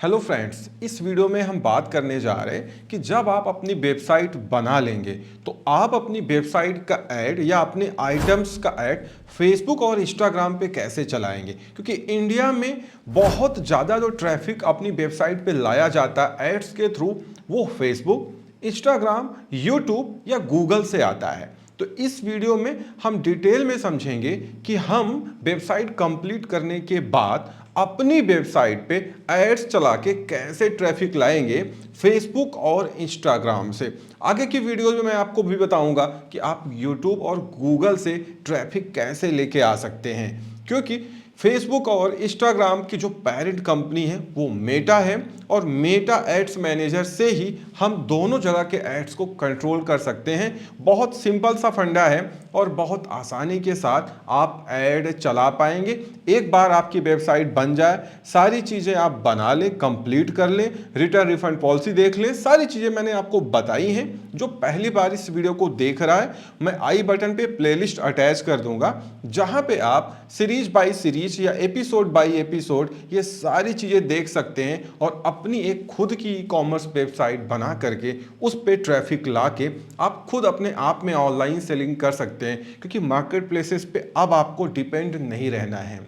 Hello friends, इस video में हम बात करने जा रहे हैं कि जब आप अपनी वेबसाइट बना लेंगे तो आप अपनी वेबसाइट का ऐड या अपने आइटम्स का ऐड फेसबुक और इंस्टाग्राम पे कैसे चलाएंगे। क्योंकि इंडिया में बहुत ज़्यादा जो ट्रैफिक अपनी वेबसाइट पे लाया जाता है एड्स के थ्रू, वो फेसबुक, इंस्टाग्राम, यूट्यूब या गूगल से आता है। तो इस वीडियो में हम डिटेल में समझेंगे कि हम वेबसाइट कंप्लीट करने के बाद अपनी वेबसाइट पे एड्स चला के कैसे ट्रैफिक लाएंगे फेसबुक और इंस्टाग्राम से। आगे की वीडियो में मैं आपको भी बताऊंगा कि आप यूट्यूब और गूगल से ट्रैफिक कैसे लेके आ सकते हैं, क्योंकि फेसबुक और इंस्टाग्राम की जो पेरेंट कंपनी है वो मेटा है और मेटा एड्स मैनेजर से ही हम दोनों जगह के एड्स को कंट्रोल कर सकते हैं। बहुत सिंपल सा फंडा है और बहुत आसानी के साथ आप ऐड चला पाएंगे। एक बार आपकी वेबसाइट बन जाए, सारी चीज़ें आप बना लें, कंप्लीट कर लें, रिटर्न रिफंड पॉलिसी देख लें, सारी चीज़ें मैंने आपको बताई हैं। जो पहली बार इस वीडियो को देख रहा है, मैं आई बटन पे प्लेलिस्ट अटैच कर दूंगा, जहां पे आप सीरीज बाय सीरीज या एपिसोड बाय एपिसोड ये सारी चीज़ें देख सकते हैं और अपनी एक खुद की ई कॉमर्स वेबसाइट बना करके उस पे ट्रैफिक ला के आप खुद अपने आप में ऑनलाइन सेलिंग कर सकते हैं। क्योंकि मार्केट प्लेसेस पे अब आपको डिपेंड नहीं रहना है।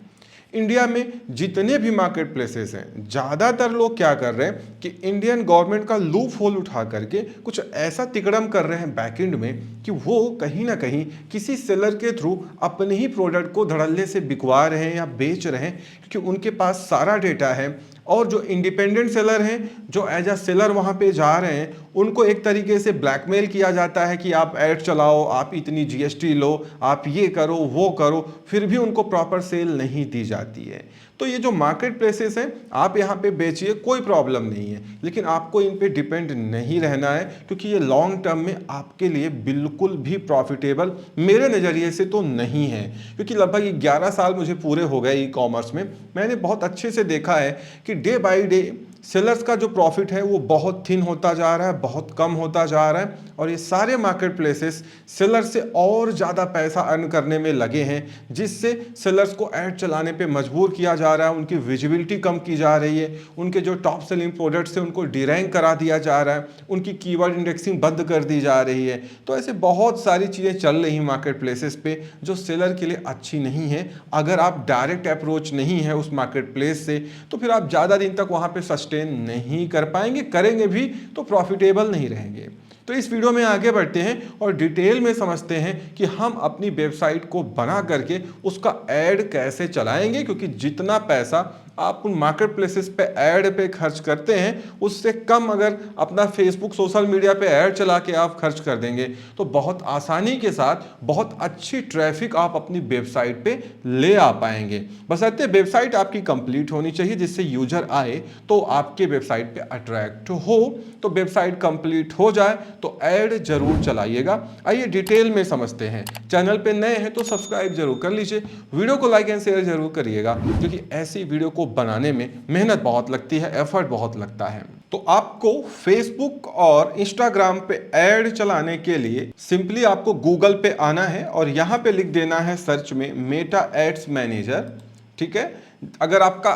इंडिया में जितने भी मार्केट प्लेसेस हैं, ज़्यादातर लोग क्या कर रहे हैं कि इंडियन गवर्नमेंट का लूप होल उठा करके कुछ ऐसा तिकड़म कर रहे हैं बैकएंड में कि वो कहीं ना कहीं किसी सेलर के थ्रू अपने ही प्रोडक्ट को धड़ल्ले से बिकवा रहे हैं या बेच रहे हैं, क्योंकि उनके पास सारा डेटा है। और जो इंडिपेंडेंट सेलर हैं, जो एज अ सेलर वहाँ पे जा रहे हैं, उनको एक तरीके से ब्लैकमेल किया जाता है कि आप ऐड चलाओ, आप इतनी जीएसटी लो, आप ये करो वो करो, फिर भी उनको प्रॉपर सेल नहीं दी जाती है। तो ये जो मार्केट प्लेसेस हैं, आप यहाँ पे बेचिए, कोई प्रॉब्लम नहीं है, लेकिन आपको इन पे डिपेंड नहीं रहना है, क्योंकि ये लॉन्ग टर्म में आपके लिए बिल्कुल भी प्रॉफिटेबल मेरे नज़रिए से तो नहीं है। क्योंकि लगभग 11 साल मुझे पूरे हो गए ई कॉमर्स में, मैंने बहुत अच्छे से देखा है कि डे बाय डे सेलर्स का जो प्रॉफिट है वो बहुत थिन होता जा रहा है, बहुत कम होता जा रहा है। और ये सारे मार्केट प्लेसेस सेलर से और ज़्यादा पैसा अर्न करने में लगे हैं, जिससे सेलर्स को ऐड चलाने पे मजबूर किया जा रहा है, उनकी विजिबिलिटी कम की जा रही है, उनके जो टॉप सेलिंग प्रोडक्ट्स हैं उनको डीरैंक करा दिया जा रहा है, उनकी कीवर्ड इंडेक्सिंग बंद कर दी जा रही है। तो ऐसे बहुत सारी चीज़ें चल रही मार्केट प्लेसेस पे जो सेलर के लिए अच्छी नहीं है। अगर आप डायरेक्ट अप्रोच नहीं है उस मार्केट प्लेस से, तो फिर आप ज़्यादा दिन तक वहाँ पे सस्टेन नहीं कर पाएंगे, करेंगे भी तो प्रॉफिटेबल नहीं रहेंगे। तो इस वीडियो में आगे बढ़ते हैं और डिटेल में समझते हैं कि हम अपनी वेबसाइट को बना करके उसका ऐड कैसे चलाएंगे। क्योंकि जितना पैसा आप उन मार्केट प्लेसेस पे ऐड पे खर्च करते हैं, उससे कम अगर अपना फेसबुक सोशल मीडिया पे ऐड चला के आप खर्च कर देंगे तो बहुत आसानी के साथ बहुत अच्छी ट्रैफिक आप अपनी वेबसाइट पे ले आ पाएंगे। बशर्ते वेबसाइट आपकी कंप्लीट होनी चाहिए, जिससे यूजर आए तो आपके वेबसाइट पे अट्रैक्ट हो। तो वेबसाइट कंप्लीट हो जाए तो ऐड जरूर चलाइएगा। आइए डिटेल में समझते हैं। चैनल पे नए हैं तो सब्सक्राइब जरूर कर लीजिए, वीडियो को लाइक एंड शेयर जरूर करिएगा, क्योंकि ऐसी वीडियो को बनाने में मेहनत बहुत लगती है, एफर्ट बहुत लगता है। तो आपको फेसबुक और इंस्टाग्राम पे ऐड चलाने के लिए सिंपली आपको गूगल पे आना है और यहां पे लिख देना है सर्च में मेटा एड्स मैनेजर। ठीक है, अगर आपका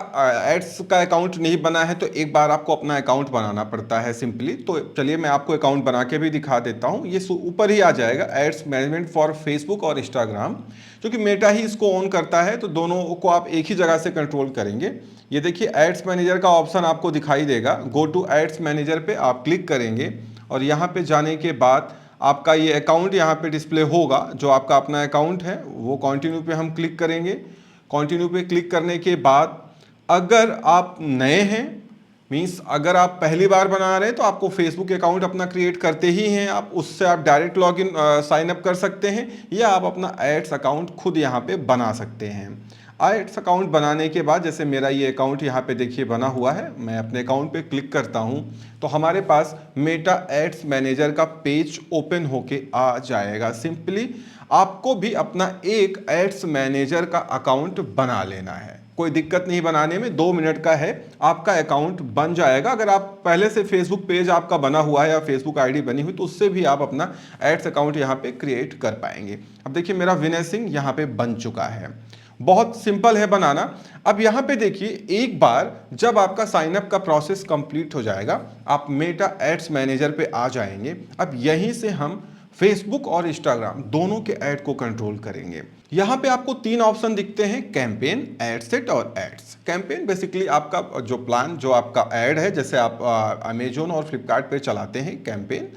एड्स का अकाउंट नहीं बना है तो एक बार आपको अपना अकाउंट बनाना पड़ता है सिंपली। तो चलिए मैं आपको अकाउंट बना के भी दिखा देता हूं। ये ऊपर ही आ जाएगा एड्स मैनेजमेंट फॉर फेसबुक और इंस्टाग्राम, क्योंकि मेटा ही इसको ऑन करता है, तो दोनों को आप एक ही जगह से कंट्रोल करेंगे। ये देखिए एड्स मैनेजर का ऑप्शन आपको दिखाई देगा, गो टू एड्स मैनेजर पे आप क्लिक करेंगे और यहाँ पे जाने के बाद आपका ये अकाउंट यहाँ पे डिस्प्ले होगा, जो आपका अपना अकाउंट है वो कंटिन्यू पे हम क्लिक करेंगे। कंटिन्यू पे क्लिक करने के बाद अगर आप नए हैं, मीन्स अगर आप पहली बार बना रहे हैं, तो आपको फेसबुक अकाउंट अपना क्रिएट करते ही हैं, आप उससे आप डायरेक्ट लॉगिन साइन अप कर सकते हैं, या आप अपना एड्स अकाउंट खुद यहाँ पे बना सकते हैं। एड्स अकाउंट बनाने के बाद जैसे मेरा ये अकाउंट यहाँ पे देखिए बना हुआ है, मैं अपने अकाउंट पे क्लिक करता हूँ तो हमारे पास मेटा एड्स मैनेजर का पेज ओपन होके आ जाएगा। सिंपली आपको भी अपना एक एड्स मैनेजर का अकाउंट बना लेना है, कोई दिक्कत नहीं बनाने में, 2 मिनट का है, आपका अकाउंट बन जाएगा। अगर आप पहले से फेसबुक पेज आपका बना हुआ है या फेसबुक आईडी बनी हुई तो उससे भी आप अपना एड्स अकाउंट यहाँ पे क्रिएट कर पाएंगे। अब देखिए मेरा विनय सिंह यहाँ पे बन चुका है। बहुत सिंपल है बनाना। अब यहाँ पे देखिए, एक बार जब आपका साइनअप का प्रोसेस कंप्लीट हो जाएगा, आप मेटा एड्स मैनेजर पे आ जाएंगे। अब यहीं से हम फेसबुक और इंस्टाग्राम दोनों के ऐड को कंट्रोल करेंगे। यहाँ पे आपको 3 ऑप्शन दिखते हैं, कैंपेन, एड सेट और एड्स। कैंपेन बेसिकली आपका जो प्लान, जो आपका ऐड है, जैसे आप अमेजोन और फ्लिपकार्ट पे चलाते हैं कैंपेन।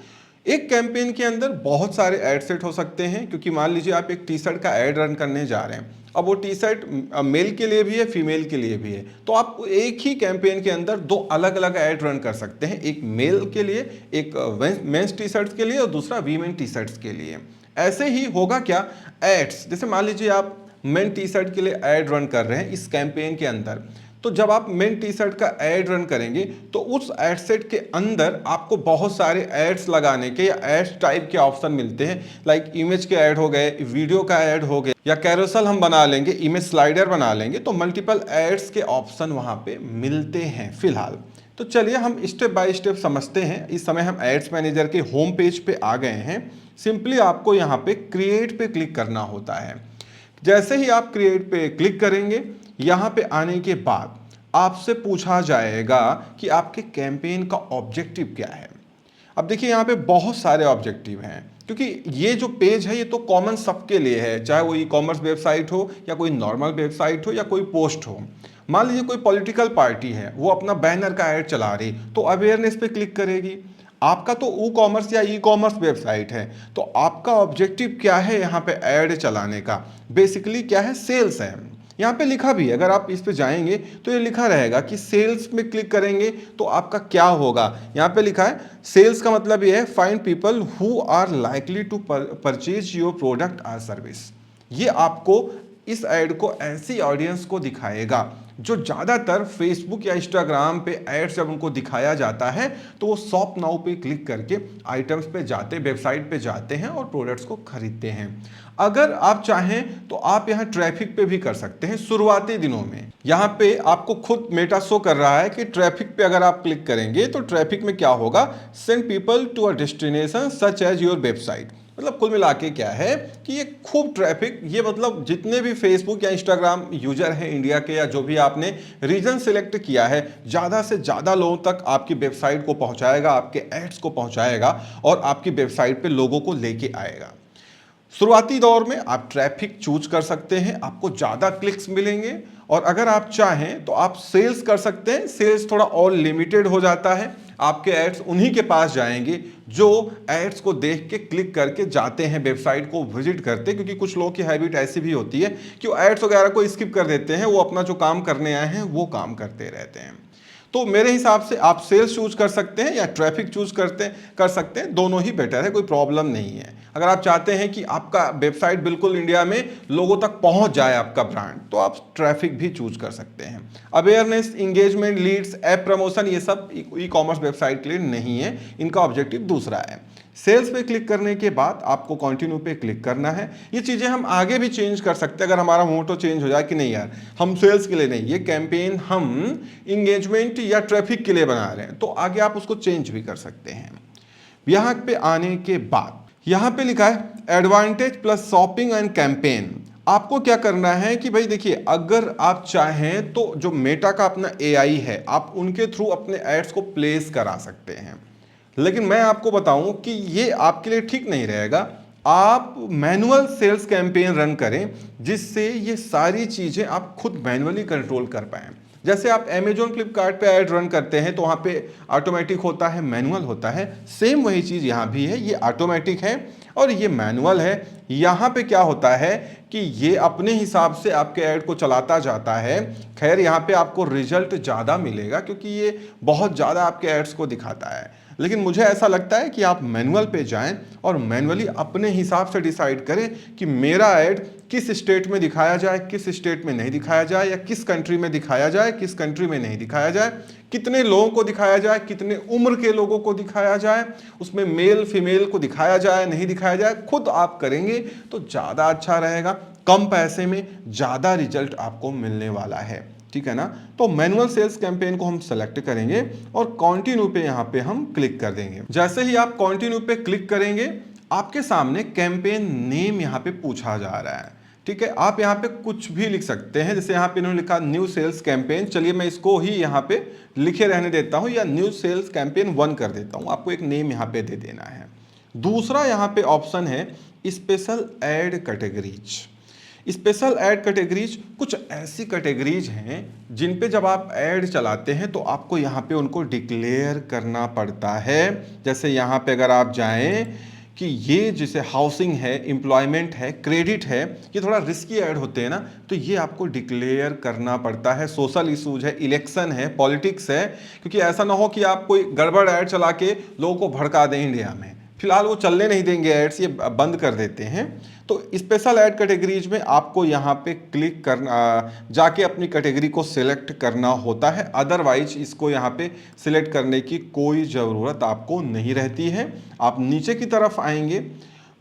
एक कैंपेन के अंदर बहुत सारे ऐड सेट हो सकते हैं, क्योंकि मान लीजिए आप एक टी शर्ट का ऐड रन करने जा रहे हैं। अब वो टी शर्ट मेल के लिए भी है, फीमेल के लिए भी है, तो आप एक ही कैंपेन के अंदर 2 अलग अलग ऐड रन कर सकते हैं, एक मेल के लिए, एक मेंस टी शर्ट्स के लिए और दूसरा वीमेन टी शर्ट्स के लिए। ऐसे ही होगा क्या, एड्स, जैसे मान लीजिए आप मेन टी शर्ट के लिए ऐड रन कर रहे हैं इस कैंपेन के अंदर, तो जब आप मेन टी शर्ट का ऐड रन करेंगे तो उस एड सेट के अंदर आपको बहुत सारे एड्स लगाने के या एड्स टाइप के ऑप्शन मिलते हैं। लाइक इमेज के ऐड हो गए, वीडियो का ऐड हो गया, या कैरोसल हम बना लेंगे, इमेज स्लाइडर बना लेंगे, तो मल्टीपल एड्स के ऑप्शन वहां पे मिलते हैं फिलहाल। तो चलिए हम स्टेप बाय स्टेप समझते हैं। इस समय हम एड्स मैनेजर के होम पेज पे आ गए हैं। सिंपली आपको यहाँ पे क्रिएट पे क्लिक करना होता है। जैसे ही आप क्रिएट पे क्लिक करेंगे, यहाँ पे आने के बाद आपसे पूछा जाएगा कि आपके कैंपेन का ऑब्जेक्टिव क्या है। अब देखिए, यहाँ पे बहुत सारे ऑब्जेक्टिव हैं, क्योंकि ये जो पेज है ये तो कॉमन सबके लिए है, चाहे वो ई कॉमर्स वेबसाइट हो या कोई नॉर्मल वेबसाइट हो या कोई पोस्ट हो। मान लीजिए कोई पॉलिटिकल पार्टी है, वो अपना बैनर का ऐड चला रही, तो अवेयरनेस पे क्लिक करेगी। आपका तो ई कॉमर्स या ई कॉमर्स वेबसाइट है, तो आपका ऑब्जेक्टिव क्या है यहाँ पे ऐड चलाने का, बेसिकली क्या है, सेल्स है। यहाँ पे लिखा भी है, अगर आप इस पे जाएंगे तो ये लिखा रहेगा कि सेल्स में क्लिक करेंगे तो आपका क्या होगा। यहाँ पे लिखा है सेल्स का मतलब ये है, find people who are likely to purchase your product और सर्विस। ये आपको इस ऐड को ऐसी ऑडियंस को दिखाएगा जो ज़्यादातर फेसबुक या इंस्टाग्राम पे एड्स जब उनको दिखाया जाता है तो वो शॉप नाउ पे क्लिक करके आइटम्स पे जाते, वेबसाइट पे जाते हैं और प्रोडक्ट्स को खरीदते हैं। अगर आप चाहें तो आप यहाँ ट्रैफिक पे भी कर सकते हैं शुरुआती दिनों में। यहाँ पे आपको खुद मेटा शो कर रहा है कि ट्रैफिक पे अगर आप क्लिक करेंगे तो ट्रैफिक में क्या होगा, send people to a destination such as your website. मतलब कुल मिला के क्या है कि ये खूब ट्रैफिक, ये मतलब जितने भी फेसबुक या इंस्टाग्राम यूजर हैं इंडिया के, या जो भी आपने रीजन सिलेक्ट किया है, ज़्यादा से ज़्यादा लोगों तक आपकी वेबसाइट को पहुंचाएगा, आपके एड्स को पहुंचाएगा और आपकी वेबसाइट पे लोगों को लेके आएगा। शुरुआती दौर में आप ट्रैफिक चूज कर सकते हैं, आपको ज़्यादा क्लिक्स मिलेंगे, और अगर आप चाहें तो आप सेल्स कर सकते हैं। सेल्स थोड़ा और लिमिटेड हो जाता है, आपके एड्स उन्हीं के पास जाएंगे जो एड्स को देख के क्लिक करके जाते हैं, वेबसाइट को विजिट करते हैं, क्योंकि कुछ लोगों की हैबिट ऐसी भी होती है कि वो एड्स वगैरह को स्किप कर देते हैं, वो अपना जो काम करने आए हैं वो काम करते रहते हैं। तो मेरे हिसाब से आप सेल्स चूज कर सकते हैं या ट्रैफिक चूज कर सकते हैं, दोनों ही बेटर है, कोई प्रॉब्लम नहीं है। अगर आप चाहते हैं कि आपका वेबसाइट बिल्कुल इंडिया में लोगों तक पहुंच जाए आपका ब्रांड, तो आप ट्रैफिक भी चूज कर सकते हैं। Awareness, engagement, leads, app promotion, ये सब ई कॉमर्स वेबसाइट के लिए नहीं है, इनका ऑब्जेक्टिव दूसरा है। सेल्स पे क्लिक करने के बाद आपको कंटिन्यू पे क्लिक करना है। ये चीज़ें हम आगे भी चेंज कर सकते हैं अगर हमारा मोटो चेंज हो जाए कि नहीं यार, हम सेल्स के लिए नहीं, ये कैंपेन हम इंगेजमेंट या ट्रैफिक के लिए बना रहे हैं, तो आगे आप उसको चेंज भी कर सकते हैं। यहाँ पे आने के बाद यहाँ पे लिखा है advantage plus shopping and campaign. आपको क्या करना है कि भाई देखिए, अगर आप चाहें तो जो मेटा का अपना एआई है, आप उनके थ्रू अपने एड्स को प्लेस करा सकते हैं, लेकिन मैं आपको बताऊं कि ये आपके लिए ठीक नहीं रहेगा। आप मैनुअल सेल्स कैंपेन रन करें, जिससे ये सारी चीज़ें आप खुद मैनुअली कंट्रोल कर पाएं। जैसे आप अमेजोन, फ्लिपकार्ट पे ऐड रन करते हैं तो वहाँ पे ऑटोमेटिक होता है, मैनुअल होता है, सेम वही चीज़ यहाँ भी है, ये ऑटोमेटिक है और ये मैनुअल है। यहाँ पे क्या होता है कि ये अपने हिसाब से आपके ऐड को चलाता जाता है। खैर, यहाँ पे आपको रिजल्ट ज़्यादा मिलेगा क्योंकि ये बहुत ज़्यादा आपके एड्स को दिखाता है, लेकिन मुझे ऐसा लगता है कि आप मैनुअल पे जाएं और मैनुअली अपने हिसाब से डिसाइड करें कि मेरा ऐड किस स्टेट में दिखाया जाए, किस स्टेट में नहीं दिखाया जाए, या किस कंट्री में दिखाया जाए, किस कंट्री में नहीं दिखाया जाए, कितने लोगों को दिखाया जाए, कितने उम्र के लोगों को दिखाया जाए, उसमें मेल फीमेल को दिखाया जाए, नहीं दिखाया जाए। खुद आप करेंगे तो ज़्यादा अच्छा रहेगा, कम पैसे में ज़्यादा रिजल्ट आपको मिलने वाला है, ठीक है ना। तो मैनुअल सेल्स कैंपेन को हम सेलेक्ट करेंगे और कंटिन्यू पे यहाँ पे हम क्लिक कर देंगे। जैसे ही आप कंटिन्यू पे क्लिक करेंगे, आपके सामने कैंपेन नेम यहाँ पे पूछा जा रहा है। ठीक है, आप यहाँ पे कुछ भी लिख सकते हैं। जैसे यहाँ पे इन्होंने लिखा न्यू सेल्स कैंपेन, चलिए मैं इसको ही यहाँ पे लिखे रहने देता हूँ या न्यू सेल्स कैंपेन 1 कर देता हूँ। आपको एक नेम यहाँ पे दे देना है। दूसरा यहाँ पे ऑप्शन है special ad categories. Special ad categories कुछ ऐसी कैटेगरीज हैं जिन पे जब आप ऐड चलाते हैं तो आपको यहाँ पे उनको डिक्लेयर करना पड़ता है। जैसे यहाँ पे अगर आप जाएं कि ये जैसे हाउसिंग है, एम्प्लॉयमेंट है, क्रेडिट है, ये थोड़ा रिस्की ऐड होते हैं ना, तो ये आपको डिक्लेयर करना पड़ता है। सोशल इशूज है, इलेक्शन है, पॉलिटिक्स है, क्योंकि ऐसा ना हो कि आप कोई गड़बड़ ऐड चला के लोगों को भड़का दें। इंडिया में फिलहाल वो चलने नहीं देंगे एड्स, ये बंद कर देते हैं। तो स्पेशल ऐड कैटेगरीज में आपको यहाँ पे क्लिक करना, जाके अपनी कैटेगरी को सिलेक्ट करना होता है। अदरवाइज इसको यहाँ पे सिलेक्ट करने की कोई ज़रूरत आपको नहीं रहती है। आप नीचे की तरफ आएंगे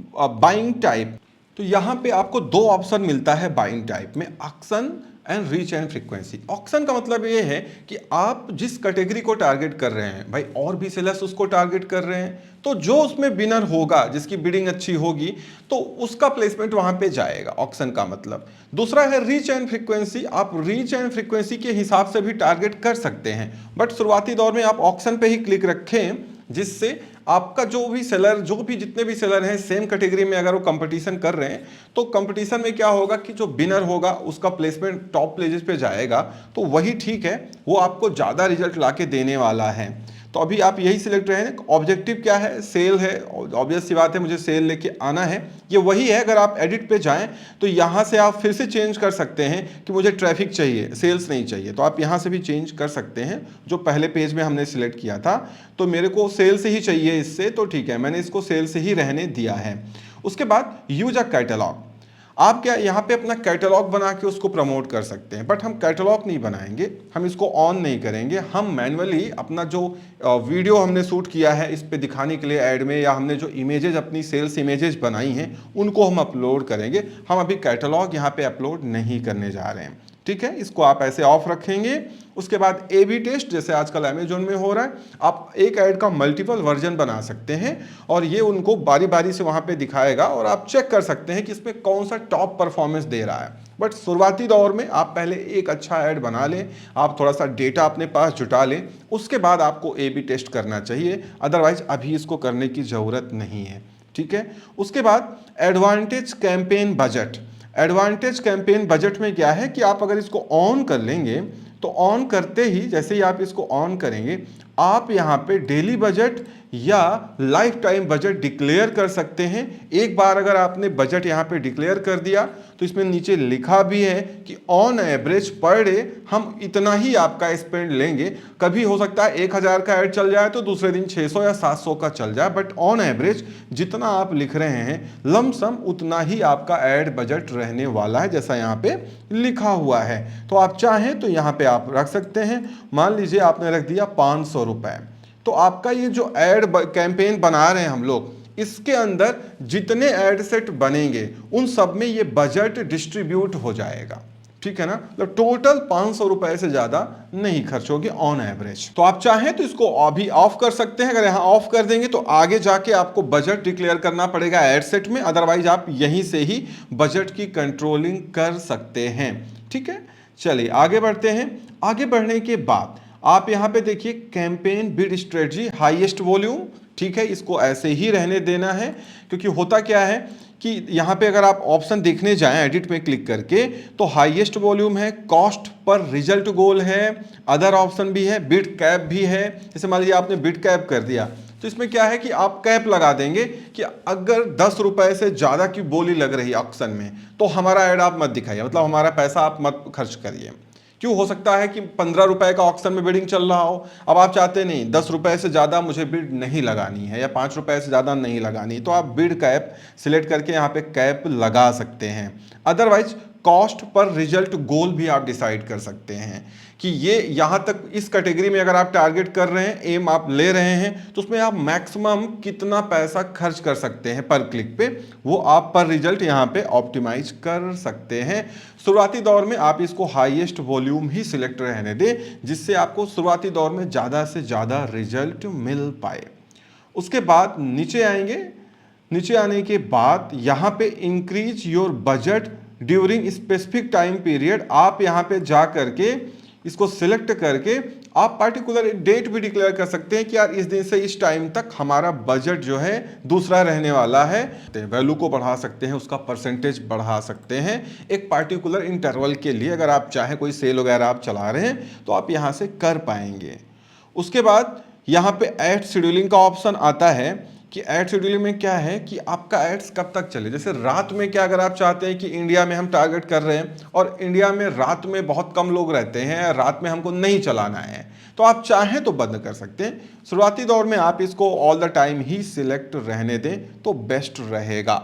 बाइंग टाइप, तो यहाँ पे आपको 2 ऑप्शन मिलता है बाइंग टाइप में, auction and reach and frequency. Auction का मतलब ये है कि आप जिस कैटेगरी को टारगेट कर रहे हैं, भाई और भी सेलर्स उसको टारगेट कर रहे हैं, तो जो उसमें विनर होगा, जिसकी बिडिंग अच्छी होगी, तो उसका प्लेसमेंट वहां पे जाएगा, ऑक्शन का मतलब। दूसरा है रीच एंड फ्रीक्वेंसी। आप रीच एंड फ्रीक्वेंसी के हिसाब से भी टारगेट कर सकते हैं, बट शुरुआती दौर में आप ऑक्शन पे ही क्लिक रखें, जिससे आपका जो भी सेलर, जो भी जितने भी सेलर हैं सेम कैटेगरी में, अगर वो कंपटीशन कर रहे हैं तो कंपटीशन में क्या होगा कि जो विनर होगा उसका प्लेसमेंट टॉप प्लेसेस पे जाएगा, तो वही ठीक है, वो आपको ज़्यादा रिजल्ट लाके देने वाला है। तो अभी आप यही सिलेक्ट रहे हैं। ऑब्जेक्टिव क्या है? सेल है, ऑब्वियस सी बात है, मुझे सेल लेके आना है, ये वही है। अगर आप एडिट पे जाएं तो यहाँ से आप फिर से चेंज कर सकते हैं कि मुझे ट्रैफिक चाहिए, सेल्स नहीं चाहिए, तो आप यहाँ से भी चेंज कर सकते हैं। जो पहले पेज में हमने सिलेक्ट किया था, तो मेरे को सेल से ही चाहिए इससे, तो ठीक है, मैंने इसको सेल से ही रहने दिया है। उसके बाद यूज अ कैटलॉग। आप क्या यहाँ पे अपना कैटलॉग बना के उसको प्रमोट कर सकते हैं, बट हम कैटलॉग नहीं बनाएंगे, हम इसको ऑन नहीं करेंगे। हम मैन्युअली अपना जो वीडियो हमने शूट किया है इस पे दिखाने के लिए ऐड में, या हमने जो इमेजेस अपनी सेल्स इमेजेस बनाई हैं उनको हम अपलोड करेंगे। हम अभी कैटलॉग यहाँ पे अपलोड नहीं करने जा रहे हैं, ठीक है। इसको आप ऐसे ऑफ रखेंगे। उसके बाद ए बी टेस्ट, जैसे आजकल अमेजोन में हो रहा है, आप एक ऐड का मल्टीपल वर्जन बना सकते हैं और ये उनको बारी बारी से वहां पे दिखाएगा और आप चेक कर सकते हैं कि इसमें कौन सा टॉप परफॉर्मेंस दे रहा है। बट शुरुआती दौर में आप पहले एक अच्छा ऐड बना लें, आप थोड़ा सा डेटा अपने पास जुटा लें, उसके बाद आपको ए बी टेस्ट करना चाहिए। अदरवाइज अभी इसको करने की ज़रूरत नहीं है, ठीक है। उसके बाद advantage campaign budget. Advantage campaign budget में क्या है कि आप अगर इसको ऑन कर लेंगे तो ऑन करते ही, जैसे ही आप इसको ऑन करेंगे, आप यहाँ पे डेली बजट या लाइफ टाइम बजट डिक्लेयर कर सकते हैं। एक बार अगर आपने बजट यहाँ पे डिक्लेयर कर दिया तो इसमें नीचे लिखा भी है कि ऑन एवरेज पर डे हम इतना ही आपका स्पेंड लेंगे। कभी हो सकता है 1000 का ऐड चल जाए तो दूसरे दिन 600 या 700 का चल जाए, बट ऑन एवरेज जितना आप लिख रहे हैं लमसम उतना ही आपका ऐड बजट रहने वाला है, जैसा यहाँ पे लिखा हुआ है। तो आप चाहें तो यहाँ पे आप रख सकते हैं। मान लीजिए आपने रख दिया 500 रुपए, तो आपका ये जो एड कैंपेन बना रहे हैं हम लोग, इसके अंदर जितने एड सेट बनेंगे उन सब में ये बजट डिस्ट्रीब्यूट हो जाएगा, ठीक है ना। तो टोटल 500 रुपए से ज्यादा नहीं खर्च होगी ऑन एवरेज। तो आप चाहें तो इसको अभी ऑफ कर सकते हैं। अगर यहां ऑफ कर देंगे तो आगे जाके आपको बजट डिक्लेयर करना पड़ेगा एड सेट में, अदरवाइज आप यहीं से ही बजट की कंट्रोलिंग कर सकते हैं, ठीक है। चलिए आगे बढ़ते हैं। आगे बढ़ने के बाद आप यहाँ पे देखिए campaign bid strategy highest volume, ठीक है, इसको ऐसे ही रहने देना है। क्योंकि होता क्या है कि यहाँ पे अगर आप ऑप्शन देखने जाएं एडिट में क्लिक करके, तो हाईएस्ट वॉल्यूम है, कॉस्ट पर रिजल्ट गोल है, अदर ऑप्शन भी है, बिड कैप भी है। जैसे मान लीजिए आपने बिड कैप कर दिया, तो इसमें क्या है कि आप कैप लगा देंगे कि अगर 10 रुपए से ज़्यादा की बोली लग रही है ऑप्शन में, तो हमारा ऐड आप मत दिखाइए, मतलब हमारा पैसा आप मत खर्च करिए। क्यों, हो सकता है कि 15 रुपए का ऑक्शन में बिडिंग चल रहा हो, अब आप चाहते नहीं 10 रुपए से ज़्यादा मुझे बिड नहीं लगानी है या 5 रुपए से ज़्यादा नहीं लगानी, तो आप बिड कैप सिलेक्ट करके यहाँ पे कैप लगा सकते हैं। अदरवाइज कॉस्ट पर रिजल्ट गोल भी आप डिसाइड कर सकते हैं कि ये यहाँ तक इस कैटेगरी में अगर आप टारगेट कर रहे हैं, एम आप ले रहे हैं, तो उसमें आप मैक्सिमम कितना पैसा खर्च कर सकते हैं पर क्लिक पे, वो आप पर रिजल्ट यहाँ पे ऑप्टिमाइज कर सकते हैं। शुरुआती दौर में आप इसको हाईएस्ट वॉल्यूम ही सिलेक्ट रहने दें, जिससे आपको शुरुआती दौर में ज़्यादा से ज़्यादा रिजल्ट मिल पाए। उसके बाद नीचे आएंगे। नीचे आने के बाद यहाँ पे increase your budget during specific time period, आप यहाँ पे जा करके इसको सिलेक्ट करके आप पार्टिकुलर डेट भी डिक्लेयर कर सकते हैं कि यार इस दिन से इस टाइम तक हमारा बजट जो है दूसरा रहने वाला है। वैल्यू को बढ़ा सकते हैं, उसका परसेंटेज बढ़ा सकते हैं एक पार्टिकुलर इंटरवल के लिए। अगर आप चाहें कोई सेल वगैरह आप चला रहे हैं तो आप यहाँ से कर पाएंगे। उसके बाद यहाँ पे ऐड शेड्यूलिंग का ऑप्शन आता है कि ऐड शेड्यूलिंग में क्या है कि आपका एड्स कब तक चले। जैसे रात में क्या, अगर आप चाहते हैं कि इंडिया में हम टारगेट कर रहे हैं और इंडिया में रात में बहुत कम लोग रहते हैं, रात में हमको नहीं चलाना है, तो आप चाहें तो बंद कर सकते हैं। शुरुआती दौर में आप इसको all the time he select रहने दें तो बेस्ट रहेगा।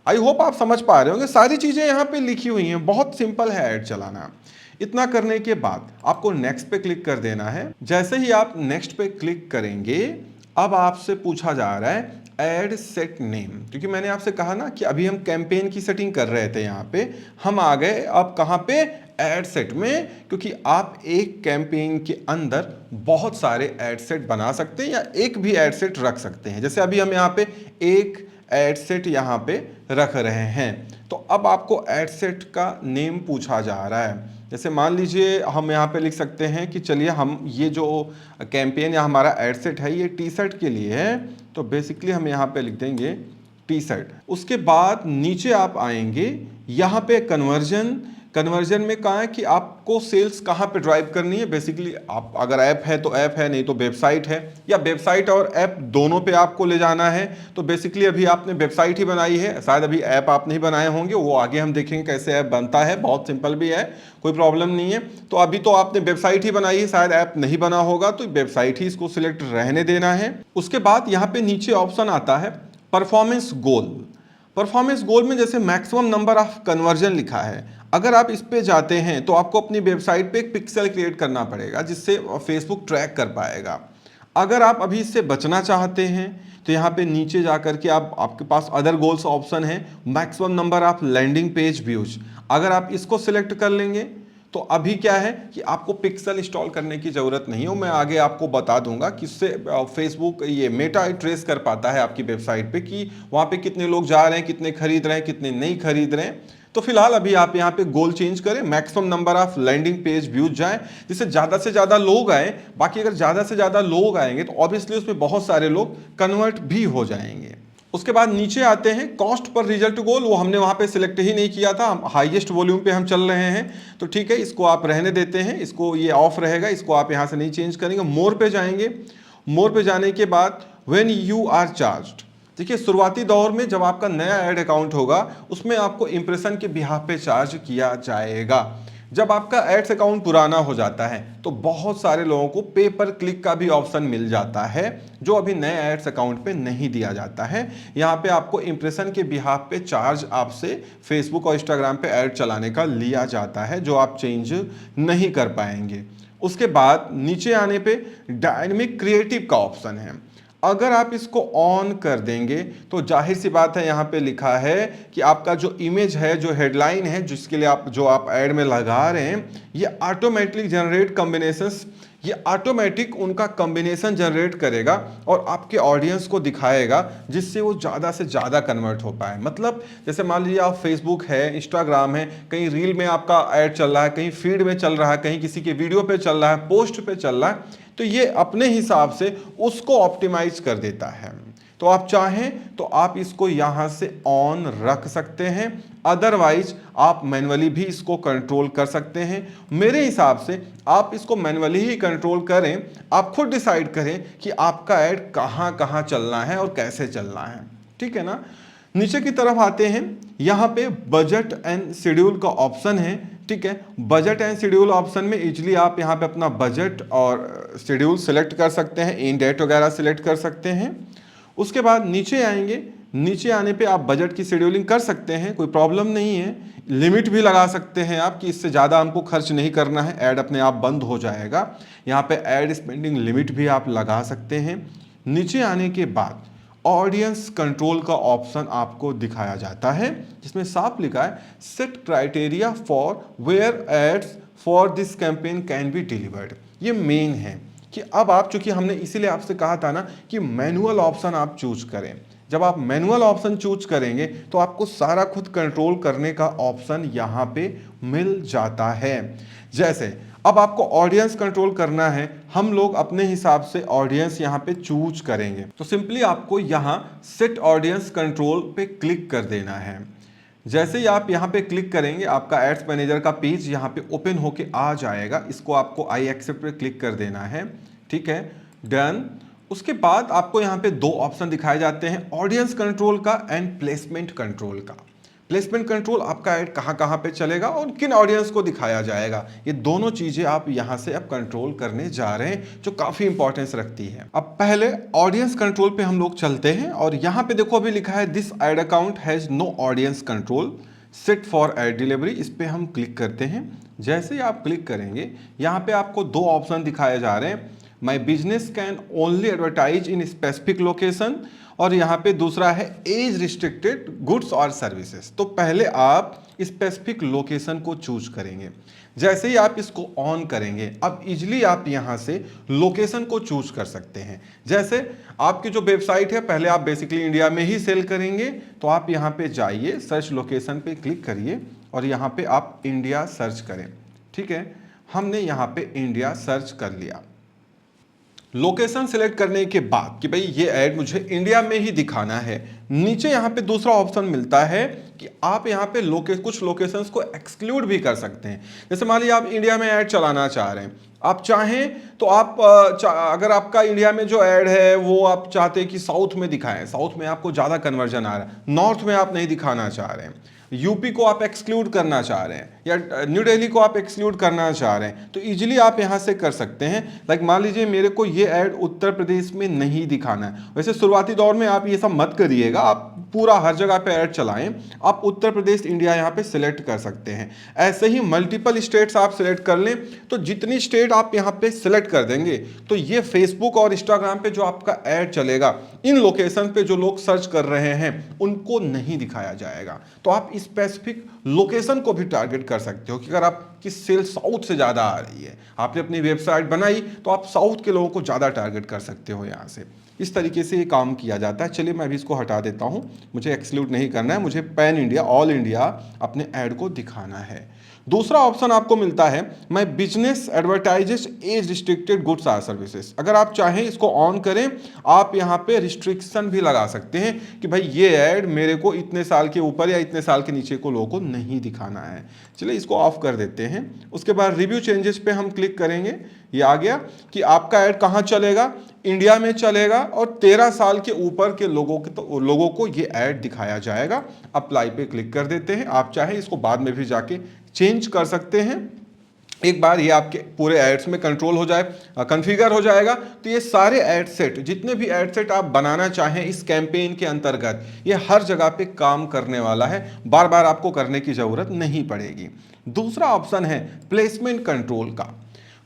आई होप आप समझ पा रहे होंगे, सारी चीज़ें यहाँ पे लिखी हुई हैं, बहुत सिंपल है ऐड चलाना। इतना करने के बाद आपको नेक्स्ट पे क्लिक कर देना है। जैसे ही आप नेक्स्ट पे क्लिक करेंगे, अब आपसे पूछा जा रहा है ऐड सेट नेम, क्योंकि मैंने आपसे कहा ना कि अभी हम कैंपेन की सेटिंग कर रहे थे। यहाँ पे हम आ गए अब कहाँ पे, ऐड सेट में, क्योंकि आप एक कैंपेन के अंदर बहुत सारे ऐड सेट बना सकते हैं या एक भी ऐड सेट रख सकते हैं। जैसे अभी हम यहाँ पे एक ऐड सेट यहाँ पे रख रहे हैं, तो अब आपको ऐड सेट का नेम पूछा जा रहा है। जैसे मान लीजिए हम यहाँ पे लिख सकते हैं कि चलिए हम ये जो कैंपेन या हमारा ऐड सेट है ये टी शर्ट के लिए है, तो बेसिकली हम यहाँ पे लिख देंगे टी शर्ट। उसके बाद नीचे आप आएंगे, यहाँ पे कन्वर्जन में कहा है कि आपको सेल्स कहाँ पे ड्राइव करनी है। बेसिकली आप अगर ऐप है तो ऐप है, नहीं तो वेबसाइट है, या वेबसाइट और ऐप दोनों पे आपको ले जाना है। तो बेसिकली अभी आपने वेबसाइट ही बनाई है, शायद अभी ऐप आप नहीं बनाए होंगे, वो आगे हम देखेंगे कैसे ऐप बनता है, बहुत सिंपल भी है, कोई प्रॉब्लम नहीं है। तो अभी तो आपने वेबसाइट ही बनाई है, शायद ऐप नहीं बना होगा, तो वेबसाइट ही इसको सिलेक्ट रहने देना है। उसके बाद यहाँ पे नीचे ऑप्शन आता है परफॉर्मेंस गोल। परफॉर्मेंस गोल में जैसे मैक्सिमम नंबर ऑफ कन्वर्जन लिखा है, अगर आप इस पे जाते हैं तो आपको अपनी वेबसाइट पे एक पिक्सल क्रिएट करना पड़ेगा जिससे फेसबुक ट्रैक कर पाएगा। अगर आप अभी इससे बचना चाहते हैं तो यहाँ पे नीचे जा करके आपके पास अदर गोल्स ऑप्शन है, maximum number of landing page views. अगर आप इसको सिलेक्ट कर लेंगे तो अभी क्या है कि आपको पिक्सल इंस्टॉल करने की ज़रूरत नहीं है। मैं आगे आपको बता दूंगा कि इससे फेसबुक ये मेटा ट्रेस कर पाता है आपकी वेबसाइट पे कि वहाँ पे कितने लोग जा रहे हैं, कितने खरीद रहे हैं, कितने नहीं खरीद रहे हैं। तो फिलहाल अभी आप यहाँ पे गोल चेंज करें, maximum number of landing page views जाएं, जिससे ज़्यादा से ज़्यादा लोग आए। बाकी अगर ज़्यादा से ज़्यादा लोग आएंगे तो ऑब्वियसली उसमें बहुत सारे लोग कन्वर्ट भी हो जाएंगे। उसके बाद नीचे आते हैं कॉस्ट पर रिजल्ट गोल, वो हमने वहाँ पे सिलेक्ट ही नहीं किया था, हम हाईएस्ट वॉल्यूम पे हम चल रहे हैं, तो ठीक है इसको आप रहने देते हैं, इसको ये ऑफ रहेगा, इसको आप यहाँ से नहीं चेंज करेंगे। मोर पे जाएंगे, मोर पे जाने के बाद व्हेन यू आर चार्ज्ड, देखिए शुरुआती दौर में जब आपका नया ऐड अकाउंट होगा उसमें आपको इंप्रेशन के बिहाफ पे चार्ज किया जाएगा। जब आपका एड्स अकाउंट पुराना हो जाता है तो बहुत सारे लोगों को पे पर क्लिक का भी ऑप्शन मिल जाता है, जो अभी नए एड्स अकाउंट पे नहीं दिया जाता है। यहाँ पे आपको इंप्रेशन के बिहाफ पे चार्ज आपसे फेसबुक और इंस्टाग्राम पे ऐड चलाने का लिया जाता है, जो आप चेंज नहीं कर पाएंगे। उसके बाद नीचे आने पे डायनेमिक क्रिएटिव का ऑप्शन है, अगर आप इसको ऑन कर देंगे तो जाहिर सी बात है यहाँ पे लिखा है कि आपका जो इमेज है, जो हेडलाइन है, जिसके लिए आप ऐड में लगा रहे हैं, ये ऑटोमेटिक जनरेट कॉम्बिनेशंस, ये ऑटोमेटिक उनका कॉम्बिनेशन जनरेट करेगा और आपके ऑडियंस को दिखाएगा, जिससे वो ज़्यादा से ज़्यादा कन्वर्ट हो पाए। मतलब जैसे मान लीजिए आप फेसबुक है, इंस्टाग्राम है, कहीं रील में आपका ऐड चल रहा है, कहीं फीड में चल रहा है, कहीं किसी के वीडियो पे चल रहा है, पोस्ट पे चल रहा है, तो ये अपने हिसाब से उसको ऑप्टिमाइज कर देता है। तो आप चाहें तो आप इसको यहाँ से ऑन रख सकते हैं, अदरवाइज आप मैन्युअली भी इसको कंट्रोल कर सकते हैं। मेरे हिसाब से आप इसको मैन्युअली ही कंट्रोल करें, आप खुद डिसाइड करें कि आपका ऐड कहाँ कहाँ चलना है और कैसे चलना है, ठीक है ना। नीचे की तरफ आते हैं, यहाँ पे बजट एंड शेड्यूल का ऑप्शन है, ठीक है। बजट एंड शेड्यूल ऑप्शन में इजीली आप यहाँ पे अपना बजट और शेड्यूल सेलेक्ट कर सकते हैं, इन डेट वगैरह सेलेक्ट कर सकते हैं। उसके बाद नीचे आएंगे, नीचे आने पे आप बजट की शेड्यूलिंग कर सकते हैं, कोई प्रॉब्लम नहीं है। लिमिट भी लगा सकते हैं आप कि इससे ज़्यादा हमको खर्च नहीं करना है, ऐड अपने आप बंद हो जाएगा। यहाँ पे ऐड स्पेंडिंग लिमिट भी आप लगा सकते हैं। नीचे आने के बाद ऑडियंस कंट्रोल का ऑप्शन आपको दिखाया जाता है, जिसमें साफ लिखा है set criteria for where ads for this campaign can be delivered. ये मेन है कि अब आप, चूंकि हमने इसीलिए आपसे कहा था ना कि मैनुअल ऑप्शन आप चूज करें, जब आप मैनुअल ऑप्शन चूज करेंगे तो आपको सारा खुद कंट्रोल करने का ऑप्शन यहाँ पे मिल जाता है। जैसे अब आपको ऑडियंस कंट्रोल करना है, हम लोग अपने हिसाब से ऑडियंस यहाँ पे चूज करेंगे, तो सिंपली आपको यहाँ सेट ऑडियंस कंट्रोल पे क्लिक कर देना है। जैसे ही आप यहाँ पे क्लिक करेंगे आपका एड्स मैनेजर का पेज यहाँ पे ओपन होके आ जाएगा। इसको आपको आई एक्सेप्ट पे क्लिक कर देना है, ठीक है, डन। उसके बाद आपको यहाँ पे दो ऑप्शन दिखाए जाते हैं, ऑडियंस कंट्रोल का एंड प्लेसमेंट कंट्रोल का। प्लेसमेंट कंट्रोल आपका ऐड कहाँ कहाँ पे चलेगा और किन ऑडियंस को दिखाया जाएगा, ये दोनों चीजें आप यहाँ से अब कंट्रोल करने जा रहे हैं, जो काफी इंपॉर्टेंस रखती है। अब पहले ऑडियंस कंट्रोल पे हम लोग चलते हैं और यहाँ पे देखो अभी लिखा है this ad account has no audience control set for ad delivery. इस पे हम क्लिक करते हैं। जैसे ही आप क्लिक करेंगे यहाँ पे आपको दो ऑप्शन दिखाए जा रहे हैं, my business can only advertise in specific location, और यहाँ पे दूसरा है एज रिस्ट्रिक्टेड गुड्स और सर्विसेज। तो पहले आप स्पेसिफिक लोकेशन को चूज करेंगे। जैसे ही आप इसको ऑन करेंगे अब इजिली आप यहाँ से लोकेशन को चूज कर सकते हैं। जैसे आपकी जो वेबसाइट है पहले आप बेसिकली इंडिया में ही सेल करेंगे, तो आप यहाँ पे जाइए, सर्च लोकेशन पे क्लिक करिए और यहाँ पे आप इंडिया सर्च करें, ठीक है। हमने यहाँ पे इंडिया सर्च कर लिया। लोकेशन सिलेक्ट करने के बाद कि भाई ये ऐड मुझे इंडिया में ही दिखाना है, नीचे यहाँ पे दूसरा ऑप्शन मिलता है कि आप यहाँ पे कुछ लोकेशंस को एक्सक्लूड भी कर सकते हैं। जैसे मान लीजिए आप इंडिया में ऐड चलाना चाह रहे हैं, आप चाहें तो आप अगर आपका इंडिया में जो ऐड है वो आप चाहते हैं कि साउथ में दिखाएं, साउथ में आपको ज़्यादा कन्वर्जन आ रहा है, नॉर्थ में आप नहीं दिखाना चाह रहे हैं, यूपी को आप एक्सक्लूड करना चाह रहे हैं या न्यू दिल्ली को आप एक्सक्लूड करना चाह रहे हैं, तो इजीली आप यहां से कर सकते हैं। लाइक मान लीजिए मेरे को ये ऐड उत्तर प्रदेश में नहीं दिखाना है। वैसे शुरुआती दौर में आप ये सब मत करिएगा, आप पूरा हर जगह पे ऐड चलाएं, आप उत्तर प्रदेश इंडिया यहां पे सिलेक्ट कर सकते हैं। ऐसे ही मल्टीपल स्टेट्स आप सिलेक्ट कर लें, तो जितनी स्टेट आप यहां पे सिलेक्ट कर देंगे तो ये फेसबुक और इंस्टाग्राम पे जो आपका ऐड चलेगा इन लोकेशन पे जो लोग सर्च कर रहे हैं उनको नहीं दिखाया जाएगा। तो आप स्पेसिफिक लोकेशन को भी टारगेट कर सकते हो कि अगर आपकी सेल साउथ से ज़्यादा आ रही है, आपने अपनी वेबसाइट बनाई तो आप साउथ के लोगों को ज़्यादा टारगेट कर सकते हो यहाँ से। इस तरीके से ये काम किया जाता है। चलिए मैं अभी इसको हटा देता हूँ, मुझे एक्सक्लूड नहीं करना है, मुझे पैन इंडिया ऑल इंडिया अपने ऐड को दिखाना है। दूसरा ऑप्शन आपको मिलता है my business advertises as restricted goods or services. अगर आप चाहें इसको ऑन करें, आप यहाँ पे रिस्ट्रिक्शन भी लगा सकते हैं कि भाई ये ऐड मेरे को इतने साल के ऊपर या इतने साल के नीचे को लोगों को नहीं दिखाना है। चलिए इसको ऑफ कर देते हैं। उसके बाद रिव्यू चेंजेस पे हम क्लिक करेंगे, ये आ गया कि आपका ऐड कहाँ चलेगा, इंडिया में चलेगा और 13 साल के ऊपर के लोगों को ये ऐड दिखाया जाएगा। अप्लाई पे क्लिक कर देते हैं। आप चाहें इसको बाद में भी जाके चेंज कर सकते हैं। एक बार ये आपके पूरे एड्स में कंट्रोल हो जाए, कॉन्फ़िगर हो जाएगा, तो ये सारे एड सेट, जितने भी एड सेट आप बनाना चाहें इस कैंपेन के अंतर्गत, ये हर जगह पे काम करने वाला है, बार बार आपको करने की जरूरत नहीं पड़ेगी। दूसरा ऑप्शन है प्लेसमेंट कंट्रोल का।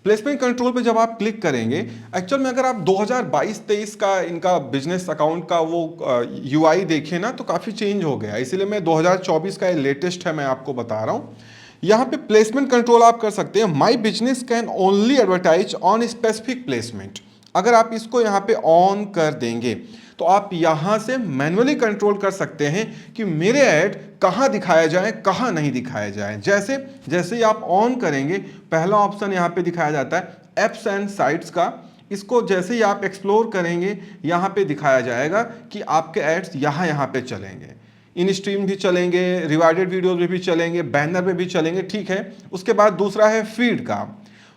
प्लेसमेंट कंट्रोल पे जब आप क्लिक करेंगे, एक्चुअल में अगर आप 2022-23 का इनका बिजनेस अकाउंट का वो यूआई देखें ना तो काफ़ी चेंज हो गया, इसीलिए मैं 2024 का ये लेटेस्ट है, मैं आपको बता रहा हूँ। यहाँ पे प्लेसमेंट कंट्रोल आप कर सकते हैं, my business can only advertise on specific placement. अगर आप इसको यहाँ पे ऑन कर देंगे तो आप यहाँ से मैन्युअली कंट्रोल कर सकते हैं कि मेरे ऐड कहाँ दिखाया जाए, कहाँ नहीं दिखाया जाए। जैसे ही आप ऑन करेंगे, पहला ऑप्शन यहाँ पे दिखाया जाता है एप्स एंड साइट्स का। इसको जैसे ही आप एक्सप्लोर करेंगे, यहाँ पे दिखाया जाएगा कि आपके एड्स यहाँ पे चलेंगे, इन स्ट्रीम भी चलेंगे, रिवार्डेड वीडियोज में भी चलेंगे, बैनर में भी चलेंगे, ठीक है। उसके बाद दूसरा है फीड का।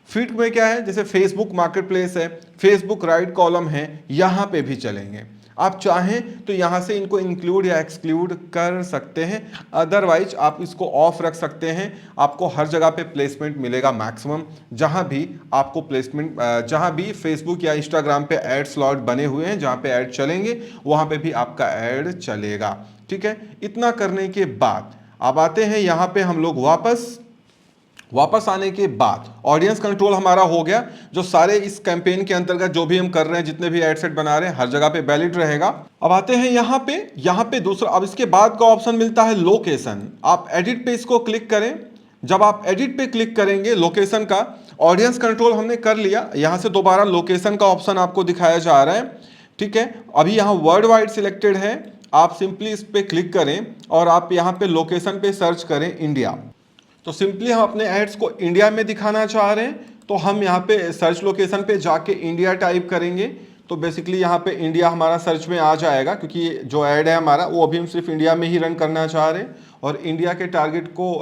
फीड में क्या है, जैसे फेसबुक मार्केट प्लेस है, फेसबुक राइट कॉलम है, यहाँ पे भी चलेंगे। आप चाहें तो यहाँ से इनको इंक्लूड या एक्सक्लूड कर सकते हैं, अदरवाइज आप इसको ऑफ रख सकते हैं। आपको हर जगह पे प्लेसमेंट मिलेगा मैक्सिमम, जहाँ भी आपको प्लेसमेंट, जहाँ भी फेसबुक या इंस्टाग्राम पे ऐड स्लॉट बने हुए हैं, जहाँ पे ऐड चलेंगे वहाँ पे भी आपका ऐड चलेगा, ठीक है। इतना करने के बाद अब आते हैं यहाँ पे हम लोग वापस आने के बाद ऑडियंस कंट्रोल हमारा हो गया। जो सारे इस कैंपेन के अंतर्गत जो भी हम कर रहे हैं, जितने भी एड सेट बना रहे हैं, हर जगह पे वैलिड रहेगा। अब आते हैं यहाँ पे दूसरा, अब इसके बाद का ऑप्शन मिलता है लोकेशन। आप एडिट पे इसको क्लिक करें। जब आप एडिट पे क्लिक करेंगे, लोकेशन का ऑडियंस कंट्रोल हमने कर लिया, यहाँ से दोबारा लोकेशन का ऑप्शन आपको दिखाया जा रहा है। ठीक है, अभी यहाँ वर्ल्ड वाइड सिलेक्टेड है, आप सिंपली इस पे क्लिक करें और आप यहाँ पे लोकेशन पे सर्च करें इंडिया। तो सिंपली हम अपने एड्स को इंडिया में दिखाना चाह रहे हैं, तो हम यहाँ पे सर्च लोकेशन पे जाके इंडिया टाइप करेंगे, तो बेसिकली यहाँ पे इंडिया हमारा सर्च में आ जाएगा, क्योंकि जो ऐड है हमारा वो अभी हम सिर्फ इंडिया में ही रन करना चाह रहे हैं और इंडिया के टारगेट को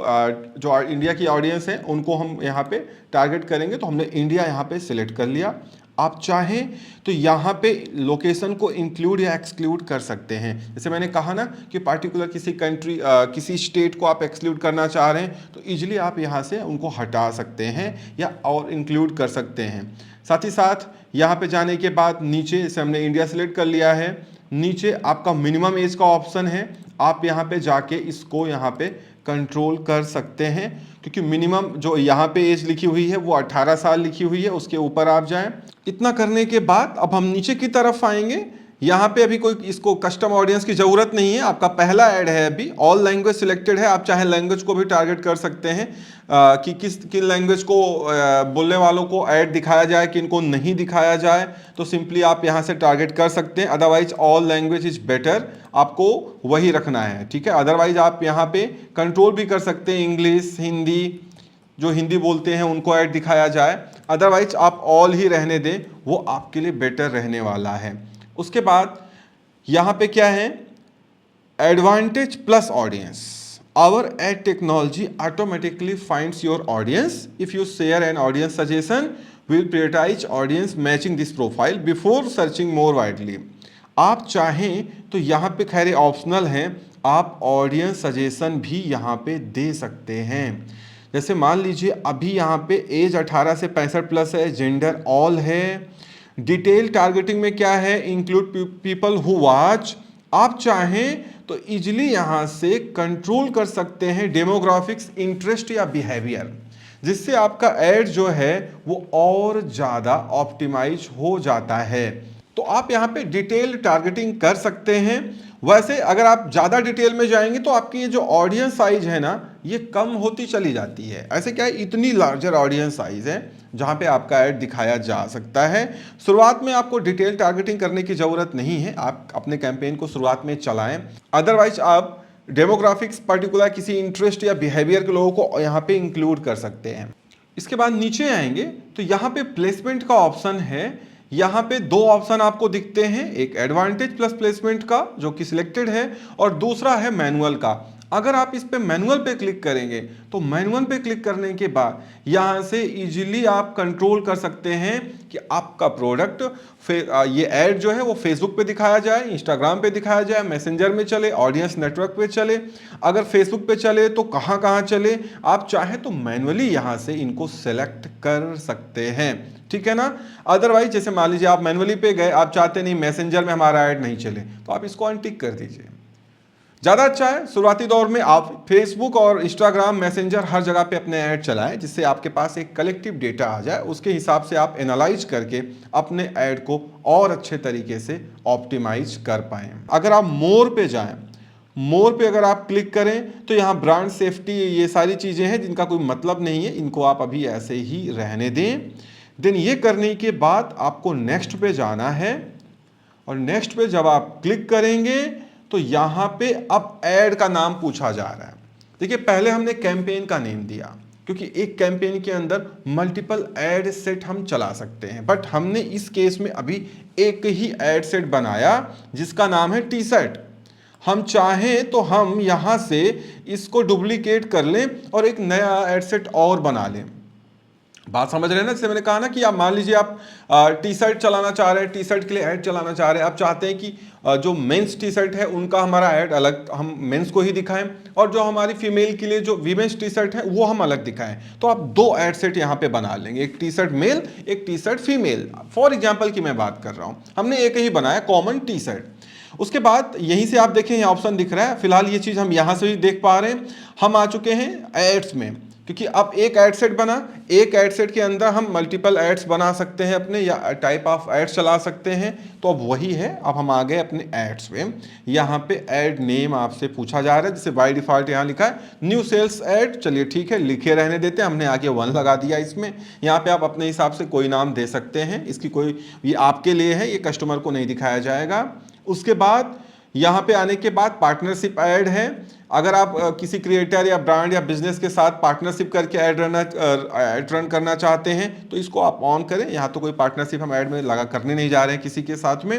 जो इंडिया की ऑडियंस है उनको हम यहाँ पे टारगेट करेंगे। तो हमने इंडिया यहाँ पे सिलेक्ट कर लिया। आप चाहें तो यहाँ पे लोकेशन को इंक्लूड या एक्सक्लूड कर सकते हैं। जैसे मैंने कहा ना कि पार्टिकुलर किसी कंट्री किसी स्टेट को आप एक्सक्लूड करना चाह रहे हैं तो इजीली आप यहाँ से उनको हटा सकते हैं या और इंक्लूड कर सकते हैं। साथ ही साथ यहाँ पे जाने के बाद नीचे से हमने इंडिया सेलेक्ट कर लिया है, नीचे आपका मिनिमम एज का ऑप्शन है, आप यहाँ पे जाके इसको यहाँ पे कंट्रोल कर सकते हैं, क्योंकि मिनिमम जो यहाँ पे एज लिखी हुई है वो 18 साल लिखी हुई है, उसके ऊपर आप जाएं। इतना करने के बाद अब हम नीचे की तरफ आएंगे। यहाँ पे अभी कोई इसको कस्टम ऑडियंस की ज़रूरत नहीं है, आपका पहला ऐड है, अभी ऑल लैंग्वेज सिलेक्टेड है। आप चाहे लैंग्वेज को भी टारगेट कर सकते हैं कि किन लैंग्वेज को बोलने वालों को ऐड दिखाया जाए, किन को नहीं दिखाया जाए, तो सिंपली आप यहाँ से टारगेट कर सकते हैं। Otherwise all language is better, आपको वही रखना है, ठीक है। अदरवाइज आप यहाँ पे कंट्रोल भी कर सकते हैं, इंग्लिश, हिंदी, जो हिंदी बोलते हैं उनको ऐड दिखाया जाए। अदरवाइज आप ऑल ही रहने दें, वो आपके लिए बेटर रहने वाला है। उसके बाद यहाँ पे क्या है, advantage plus audience. Our ad technology automatically finds your audience. If you share an audience suggestion, we'll prioritize audience matching this profile before searching more widely. आप चाहें तो यहाँ पे खैर ऑप्शनल हैं, आप ऑडियंस सजेशन भी यहाँ पे दे सकते हैं। जैसे मान लीजिए अभी यहाँ पे एज 18 से 65 प्लस है, जेंडर ऑल है, डिटेल टारगेटिंग में क्या है, इंक्लूड पीपल हु वॉच। आप चाहें तो इजीली यहाँ से कंट्रोल कर सकते हैं डेमोग्राफिक्स, इंटरेस्ट या बिहेवियर, जिससे आपका ऐड जो है वो और ज़्यादा ऑप्टिमाइज हो जाता है। तो आप यहाँ पे डिटेल टारगेटिंग कर सकते हैं। वैसे अगर आप ज़्यादा डिटेल में जाएंगे तो आपकी ये जो ऑडियंस साइज है ना, ये कम होती चली जाती है। ऐसे क्या है, इतनी लार्जर ऑडियंस साइज है जहाँ पे आपका ऐड दिखाया जा सकता है। शुरुआत में आपको डिटेल टारगेटिंग करने की ज़रूरत नहीं है, आप अपने कैंपेन को शुरुआत में चलाएं। अदरवाइज आप डेमोग्राफिक्स, पर्टिकुलर किसी इंटरेस्ट या बिहेवियर के लोगों को यहाँ पे इंक्लूड कर सकते हैं। इसके बाद नीचे आएंगे तो यहाँ पे प्लेसमेंट का ऑप्शन है। यहाँ पे दो ऑप्शन आपको दिखते हैं, एक एडवांटेज प्लस प्लेसमेंट का जो कि सिलेक्टेड है और दूसरा है मैनुअल का। अगर आप इस पे मैनुअल पे क्लिक करेंगे तो मैनुअल पे क्लिक करने के बाद यहाँ से इजीली आप कंट्रोल कर सकते हैं कि आपका प्रोडक्ट ये ऐड जो है वो फेसबुक पे दिखाया जाए, इंस्टाग्राम पे दिखाया जाए, मैसेंजर में चले, ऑडियंस नेटवर्क पे चले। अगर फेसबुक पे चले तो कहाँ कहाँ चले, आप चाहें तो मैनुअली यहाँ से इनको सेलेक्ट कर सकते हैं, ठीक है ना। अदरवाइज जैसे मान लीजिए आप मैनुअली पे गए, आप चाहते नहीं मैसेंजर में हमारा ऐड नहीं चले, तो आप इसको अनटिक कर दीजिए, ज़्यादा अच्छा है। शुरुआती दौर में आप फेसबुक और इंस्टाग्राम, मैसेंजर हर जगह पे अपने ऐड चलाएं, जिससे आपके पास एक कलेक्टिव डेटा आ जाए, उसके हिसाब से आप एनालाइज करके अपने ऐड को और अच्छे तरीके से ऑप्टिमाइज कर पाएं। अगर आप मोर पे जाएं, मोर पे अगर आप क्लिक करें तो यहाँ ब्रांड सेफ्टी, ये सारी चीज़ें हैं जिनका कोई मतलब नहीं है, इनको आप अभी ऐसे ही रहने दें। देन ये करने के बाद आपको नेक्स्ट पे जाना है और नेक्स्ट पे जब आप क्लिक करेंगे तो यहाँ पे अब ऐड का नाम पूछा जा रहा है। देखिए पहले हमने कैंपेन का नेम दिया, क्योंकि एक कैंपेन के अंदर मल्टीपल ऐड सेट हम चला सकते हैं, बट हमने इस केस में अभी एक ही ऐड सेट बनाया जिसका नाम है टी शर्ट। हम चाहें तो हम यहाँ से इसको डुप्लीकेट कर लें और एक नया ऐड सेट और बना लें। बात समझ रहे हैं ना। जैसे मैंने कहा ना कि आप मान लीजिए आप टी शर्ट चलाना चाह रहे हैं, टी शर्ट के लिए ऐड चलाना चाह रहे हैं, आप चाहते हैं कि जो मेंस टी शर्ट है उनका हमारा ऐड अलग हम मेंस को ही दिखाएं और जो हमारी फीमेल के लिए जो वीमेंस टी शर्ट है वो हम अलग दिखाएं। तो आप दो ऐड सेट यहाँ पे बना लेंगे, एक टी शर्ट मेल, एक T shirt female. For example की मैं बात कर रहा हूँ, हमने एक ही बनाया कॉमन टी शर्ट। उसके बाद यहीं से आप देखें ये ऑप्शन दिख रहा है, फिलहाल ये चीज़ हम यहाँ से ही देख पा रहे हैं। हम आ चुके हैं एड्स में, क्योंकि अब एक एड सेट बना, एक एड सेट के अंदर हम मल्टीपल एड्स बना सकते हैं अपने, या टाइप ऑफ एड्स चला सकते हैं। तो अब वही है, अब हम आ गए अपने एड्स में। यहाँ पे एड नेम आपसे पूछा जा रहा है, जैसे बाय डिफॉल्ट यहाँ लिखा है न्यू सेल्स एड, चलिए ठीक है लिखे रहने देते हैं, हमने आगे 1 लगा दिया इसमें। यहाँ पे आप अपने हिसाब से कोई नाम दे सकते हैं, इसकी कोई, ये आपके लिए है, ये कस्टमर को नहीं दिखाया जाएगा। उसके बाद यहाँ पे आने के बाद पार्टनरशिप ऐड है। अगर आप किसी क्रिएटर या ब्रांड या बिजनेस के साथ पार्टनरशिप करके ऐड रन करना चाहते हैं तो इसको आप ऑन करें। यहाँ तो कोई पार्टनरशिप हम ऐड में लगा करने नहीं जा रहे हैं किसी के साथ में।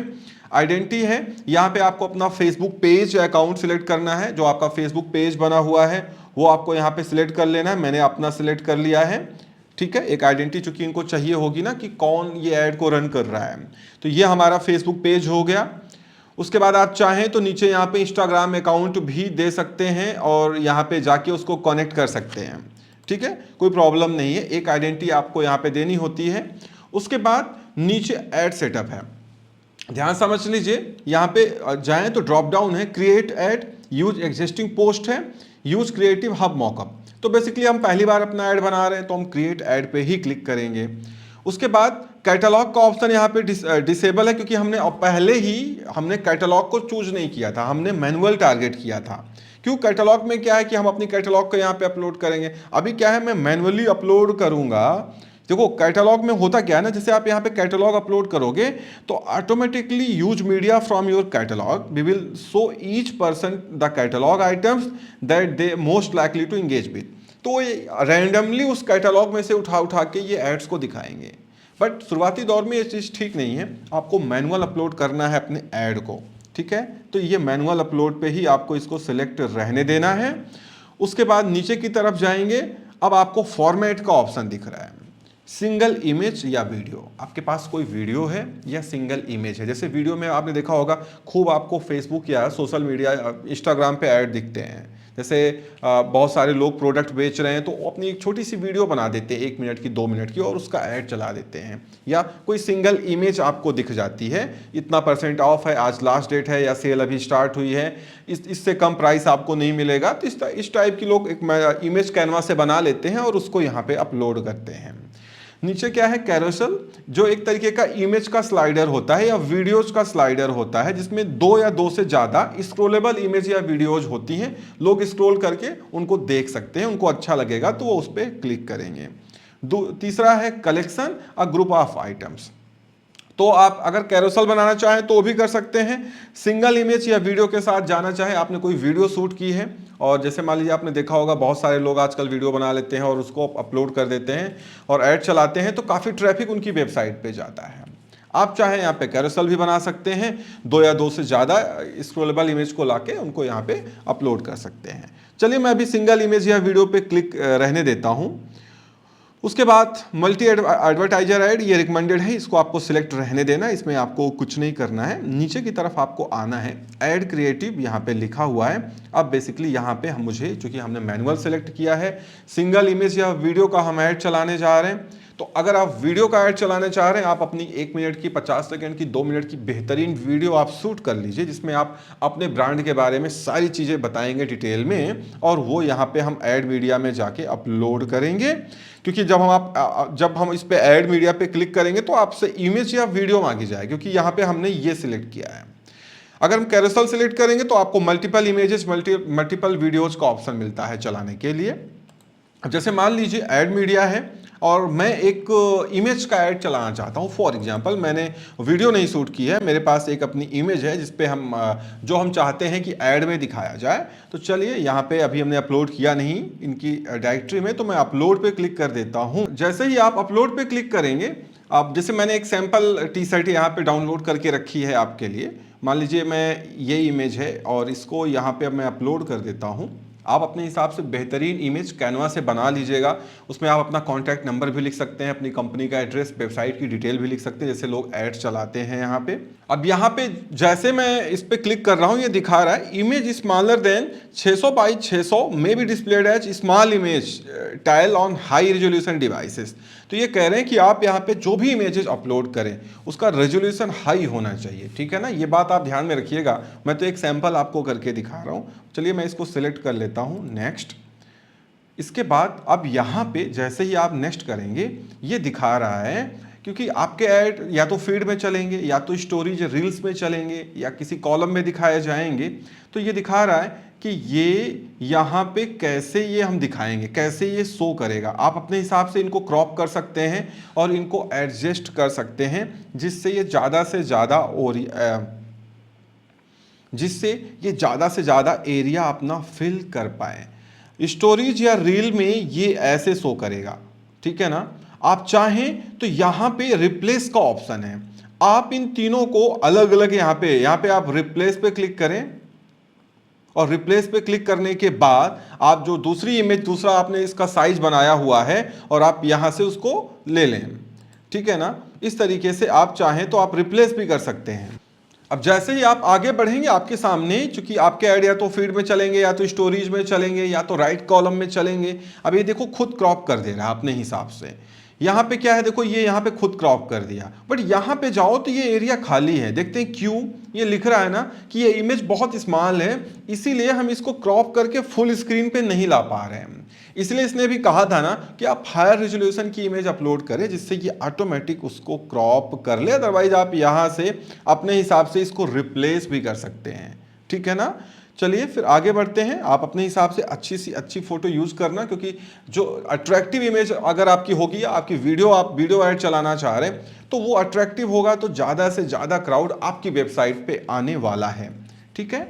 आइडेंटिटी है, यहाँ पे आपको अपना फेसबुक पेज या अकाउंट सिलेक्ट करना है। जो आपका फेसबुक पेज बना हुआ है वो आपको यहाँ पे सिलेक्ट कर लेना है। मैंने अपना सिलेक्ट कर लिया है, ठीक है। एक आइडेंटिटी चूंकि इनको चाहिए होगी ना कि कौन ये ऐड को रन कर रहा है, तो ये हमारा फेसबुक पेज हो गया। उसके बाद आप चाहें तो नीचे यहाँ पे इंस्टाग्राम अकाउंट भी दे सकते हैं और यहाँ पे जाके उसको कनेक्ट कर सकते हैं, ठीक है, कोई प्रॉब्लम नहीं है। एक आइडेंटिटी आपको यहाँ पे देनी होती है। उसके बाद नीचे ऐड सेटअप है, ध्यान समझ लीजिए। यहाँ पे जाएं तो ड्रॉप डाउन है, create add, use existing post है, यूज क्रिएटिव हब मॉकअप। तो बेसिकली हम पहली बार अपना ऐड बना रहे हैं तो हम क्रिएट ऐड पे ही क्लिक करेंगे। उसके बाद कैटलॉग का ऑप्शन यहाँ पे डिसेबल है, क्योंकि हमने पहले ही हमने कैटलॉग को चूज नहीं किया था, हमने मैनुअल टारगेट किया था। क्यों, कैटलॉग में क्या है कि हम अपनी कैटलॉग को यहाँ पे अपलोड करेंगे। अभी क्या है, मैं मैनुअली अपलोड करूंगा। देखो कैटलॉग में होता क्या है ना, जैसे आप यहाँ पे कैटलॉग अपलोड करोगे तो automatically use media from your catalogue, we will show each person the catalogue items that they most likely to engage with. तो रैंडमली उस कैटलॉग में से उठा उठा के ये एड्स को दिखाएंगे। बट शुरुआती दौर में ये चीज़ ठीक नहीं है, आपको मैनुअल अपलोड करना है अपने ऐड को, ठीक है। तो ये मैनुअल अपलोड पे ही आपको इसको सिलेक्ट रहने देना है। उसके बाद नीचे की तरफ जाएंगे, अब आपको फॉर्मेट का ऑप्शन दिख रहा है, सिंगल इमेज या वीडियो। आपके पास कोई वीडियो है या सिंगल इमेज है। जैसे वीडियो में आपने देखा होगा खूब आपको फेसबुक या सोशल मीडिया इंस्टाग्राम पे ऐड दिखते हैं। जैसे बहुत सारे लोग प्रोडक्ट बेच रहे हैं तो अपनी एक छोटी सी वीडियो बना देते हैं 1 मिनट की 2 मिनट की और उसका ऐड चला देते हैं। या कोई सिंगल इमेज आपको दिख जाती है, इतना % ऑफ है, आज लास्ट डेट है, या सेल अभी स्टार्ट हुई है, इससे कम प्राइस आपको नहीं मिलेगा। तो इस टाइप की लोग एक इमेज कैनवा से बना लेते हैं और उसको यहाँ पे अपलोड करते हैं। नीचे क्या है, कैरोसेल, जो एक तरीके का इमेज का स्लाइडर होता है या वीडियोज का स्लाइडर होता है, जिसमें 2 या 2 से ज़्यादा स्क्रोलेबल इमेज या वीडियोज होती हैं। लोग स्क्रॉल करके उनको देख सकते हैं, उनको अच्छा लगेगा तो वो उस पर क्लिक करेंगे। तीसरा है collection, a group of items. तो आप अगर कैरोसेल बनाना चाहें तो भी कर सकते हैं। सिंगल इमेज या वीडियो के साथ जाना चाहें, आपने कोई वीडियो शूट की है और जैसे मान लीजिए आपने देखा होगा बहुत सारे लोग आजकल वीडियो बना लेते हैं और उसको अपलोड कर देते हैं और ऐड चलाते हैं, तो काफ़ी ट्रैफिक उनकी वेबसाइट पे जाता है। आप चाहें यहाँ पे कैरोसेल भी बना सकते हैं, 2 या 2 से ज़्यादा स्क्रॉलेबल इमेज को लाके उनको यहाँ पे अपलोड कर सकते हैं। चलिए मैं अभी सिंगल इमेज या वीडियो पे क्लिक रहने देता हूँ। उसके बाद मल्टी एडवर्टाइजर ऐड, ये रिकमेंडेड है, इसको आपको सिलेक्ट रहने देना, इसमें आपको कुछ नहीं करना है। नीचे की तरफ आपको आना है, ऐड क्रिएटिव यहाँ पे लिखा हुआ है। अब बेसिकली यहाँ पे हम मुझे, चूंकि हमने मैनुअल सेलेक्ट किया है, सिंगल इमेज या वीडियो का हम ऐड चलाने जा रहे हैं। तो अगर आप वीडियो का ऐड चलाने चाह रहे हैं, आप अपनी 1 मिनट की, 50 सेकंड की, 2 मिनट की बेहतरीन वीडियो आप शूट कर लीजिए, जिसमें आप अपने ब्रांड के बारे में सारी चीज़ें बताएंगे डिटेल में, और वो यहाँ पे हम ऐड मीडिया में जाके अपलोड करेंगे। क्योंकि जब हम इस पे ऐड मीडिया पे क्लिक करेंगे तो आपसे इमेज या वीडियो मांगी जाए, क्योंकि यहाँ पे हमने ये सिलेक्ट किया है। अगर हम कैरोसेल सिलेक्ट करेंगे तो आपको मल्टीपल इमेजेस, मल्टीपल वीडियोज का ऑप्शन मिलता है चलाने के लिए। जैसे मान लीजिए ऐड मीडिया है और मैं एक इमेज का ऐड चलाना चाहता हूँ। फॉर एग्जांपल मैंने वीडियो नहीं शूट की है, मेरे पास एक अपनी इमेज है जिसपे जो हम चाहते हैं कि ऐड में दिखाया जाए। तो चलिए यहाँ पे अभी हमने अपलोड किया नहीं इनकी डायरेक्टरी में, तो मैं अपलोड पे क्लिक कर देता हूँ। जैसे ही आप अपलोड पे क्लिक करेंगे, आप जैसे मैंने एक सैम्पल टी-शर्ट यहाँ पे डाउनलोड करके रखी है आपके लिए। मान लीजिए मैं ये इमेज है और इसको यहाँ पे अब मैं अपलोड कर देता हूँ। आप अपने हिसाब से बेहतरीन इमेज कैनवा से बना लीजिएगा। उसमें आप अपना कॉन्टैक्ट नंबर भी लिख सकते हैं, अपनी कंपनी का एड्रेस, वेबसाइट की डिटेल भी लिख सकते हैं, जैसे लोग एड्स चलाते हैं यहाँ पे। अब यहाँ पे जैसे मैं इस पे क्लिक कर रहा हूँ, ये दिखा रहा है image smaller than 600 by 600 may be displayed as small image tile on high resolution devices. तो ये कह रहे हैं कि आप यहाँ पे जो भी इमेजेस अपलोड करें उसका रेजोल्यूशन हाई होना चाहिए, ठीक है ना। ये बात आप ध्यान में रखिएगा। मैं तो एक सैंपल आपको करके दिखा रहा हूँ। चलिए मैं इसको सिलेक्ट कर लेता हूँ, नेक्स्ट। इसके बाद अब यहाँ पे जैसे ही आप नेक्स्ट करेंगे ये दिखा रहा है, क्योंकि आपके ऐड या तो फीड में चलेंगे या तो स्टोरीज रील्स में चलेंगे या किसी कॉलम में दिखाए जाएंगे। तो ये दिखा रहा है कि ये यहाँ पे कैसे ये हम दिखाएंगे, कैसे ये शो करेगा। आप अपने हिसाब से इनको क्रॉप कर सकते हैं और इनको एडजस्ट कर सकते हैं जिससे ये ज़्यादा से ज़्यादा एरिया अपना फिल कर पाए। स्टोरीज या रील में ये ऐसे शो करेगा, ठीक है ना। आप चाहें तो यहाँ पे रिप्लेस का ऑप्शन है, आप इन तीनों को अलग अलग यहाँ पे आप रिप्लेस पे क्लिक करें और रिप्लेस पे क्लिक करने के बाद आप जो दूसरी इमेज, दूसरा आपने इसका साइज बनाया हुआ है और आप यहां से उसको ले लें, ठीक है ना। इस तरीके से आप चाहें तो आप रिप्लेस भी कर सकते हैं। अब जैसे ही आप आगे बढ़ेंगे आपके सामने, चूंकि आपके ऐड या तो फीड में चलेंगे या तो स्टोरीज में चलेंगे या तो राइट कॉलम में चलेंगे। अब ये देखो खुद क्रॉप कर दे रहा है अपने हिसाब से। यहाँ पे क्या है, देखो ये यहाँ पे खुद क्रॉप कर दिया, बट यहाँ पे जाओ तो ये एरिया खाली है। देखते हैं क्यों। ये लिख रहा है ना कि ये इमेज बहुत स्मॉल है, इसीलिए हम इसको क्रॉप करके फुल स्क्रीन पे नहीं ला पा रहे हैं। इसलिए इसने भी कहा था ना कि आप हायर रेजोल्यूशन की इमेज अपलोड करें जिससे कि ऑटोमेटिक उसको क्रॉप कर ले। अदरवाइज आप यहाँ से अपने हिसाब से इसको रिप्लेस भी कर सकते हैं, ठीक है ना। चलिए फिर आगे बढ़ते हैं। आप अपने हिसाब से अच्छी सी अच्छी फोटो यूज करना, क्योंकि जो अट्रैक्टिव इमेज अगर आपकी होगी, आपकी आप वीडियो ऐड चलाना चाह रहे हैं तो वो अट्रैक्टिव होगा तो ज़्यादा से ज़्यादा क्राउड आपकी वेबसाइट पे आने वाला है, ठीक है।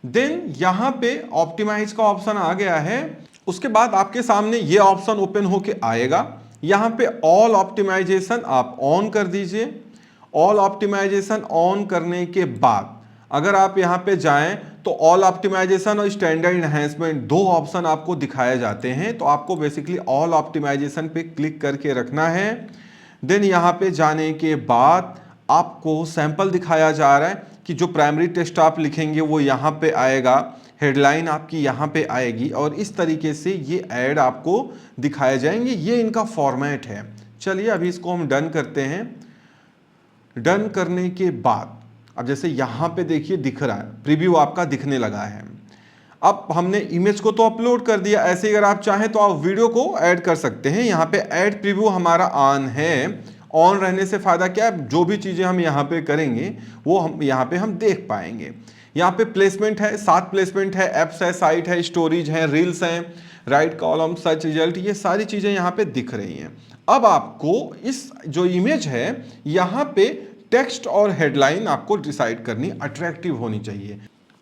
देन यहाँ पे ऑप्टिमाइज का ऑप्शन आ गया है। उसके बाद आपके सामने ये ऑप्शन ओपन होके आएगा। यहाँ पे ऑल ऑप्टिमाइजेशन आप ऑन कर दीजिए। ऑल ऑप्टिमाइजेशन ऑन करने के बाद अगर आप यहाँ पे जाएं तो ऑल ऑप्टिमाइजेशन और स्टैंडर्ड एनहांसमेंट दो ऑप्शन आपको दिखाए जाते हैं। तो आपको बेसिकली ऑल ऑप्टिमाइजेशन पे क्लिक करके रखना है। देन यहाँ पे जाने के बाद आपको सैंपल दिखाया जा रहा है कि जो प्राइमरी टेक्स्ट आप लिखेंगे वो यहाँ पे आएगा, हेडलाइन आपकी यहाँ पे आएगी और इस तरीके से ये ऐड आपको दिखाए जाएंगे। ये इनका फॉर्मेट है। चलिए अभी इसको हम डन करते हैं। डन करने के बाद अब जैसे यहाँ पे देखिए दिख रहा है, प्रीव्यू आपका दिखने लगा है। अब हमने इमेज को तो अपलोड कर दिया, ऐसे अगर आप चाहें तो आप वीडियो को ऐड कर सकते हैं। यहाँ पे ऐड प्रीव्यू हमारा ऑन है। ऑन रहने से फायदा क्या है, जो भी चीज़ें हम यहाँ पे करेंगे वो हम यहाँ पे हम देख पाएंगे। यहाँ पे प्लेसमेंट है, 7 प्लेसमेंट है, एप्स है, साइट है, स्टोरीज है, रील्स हैं, राइट कॉलम, सर्च रिजल्ट, ये सारी चीज़ें यहाँ पे दिख रही हैं। अब आपको इस जो इमेज है यहाँ पे टेक्स्ट और हेडलाइन आपको डिसाइड करनी अट्रैक्टिव होनी चाहिए।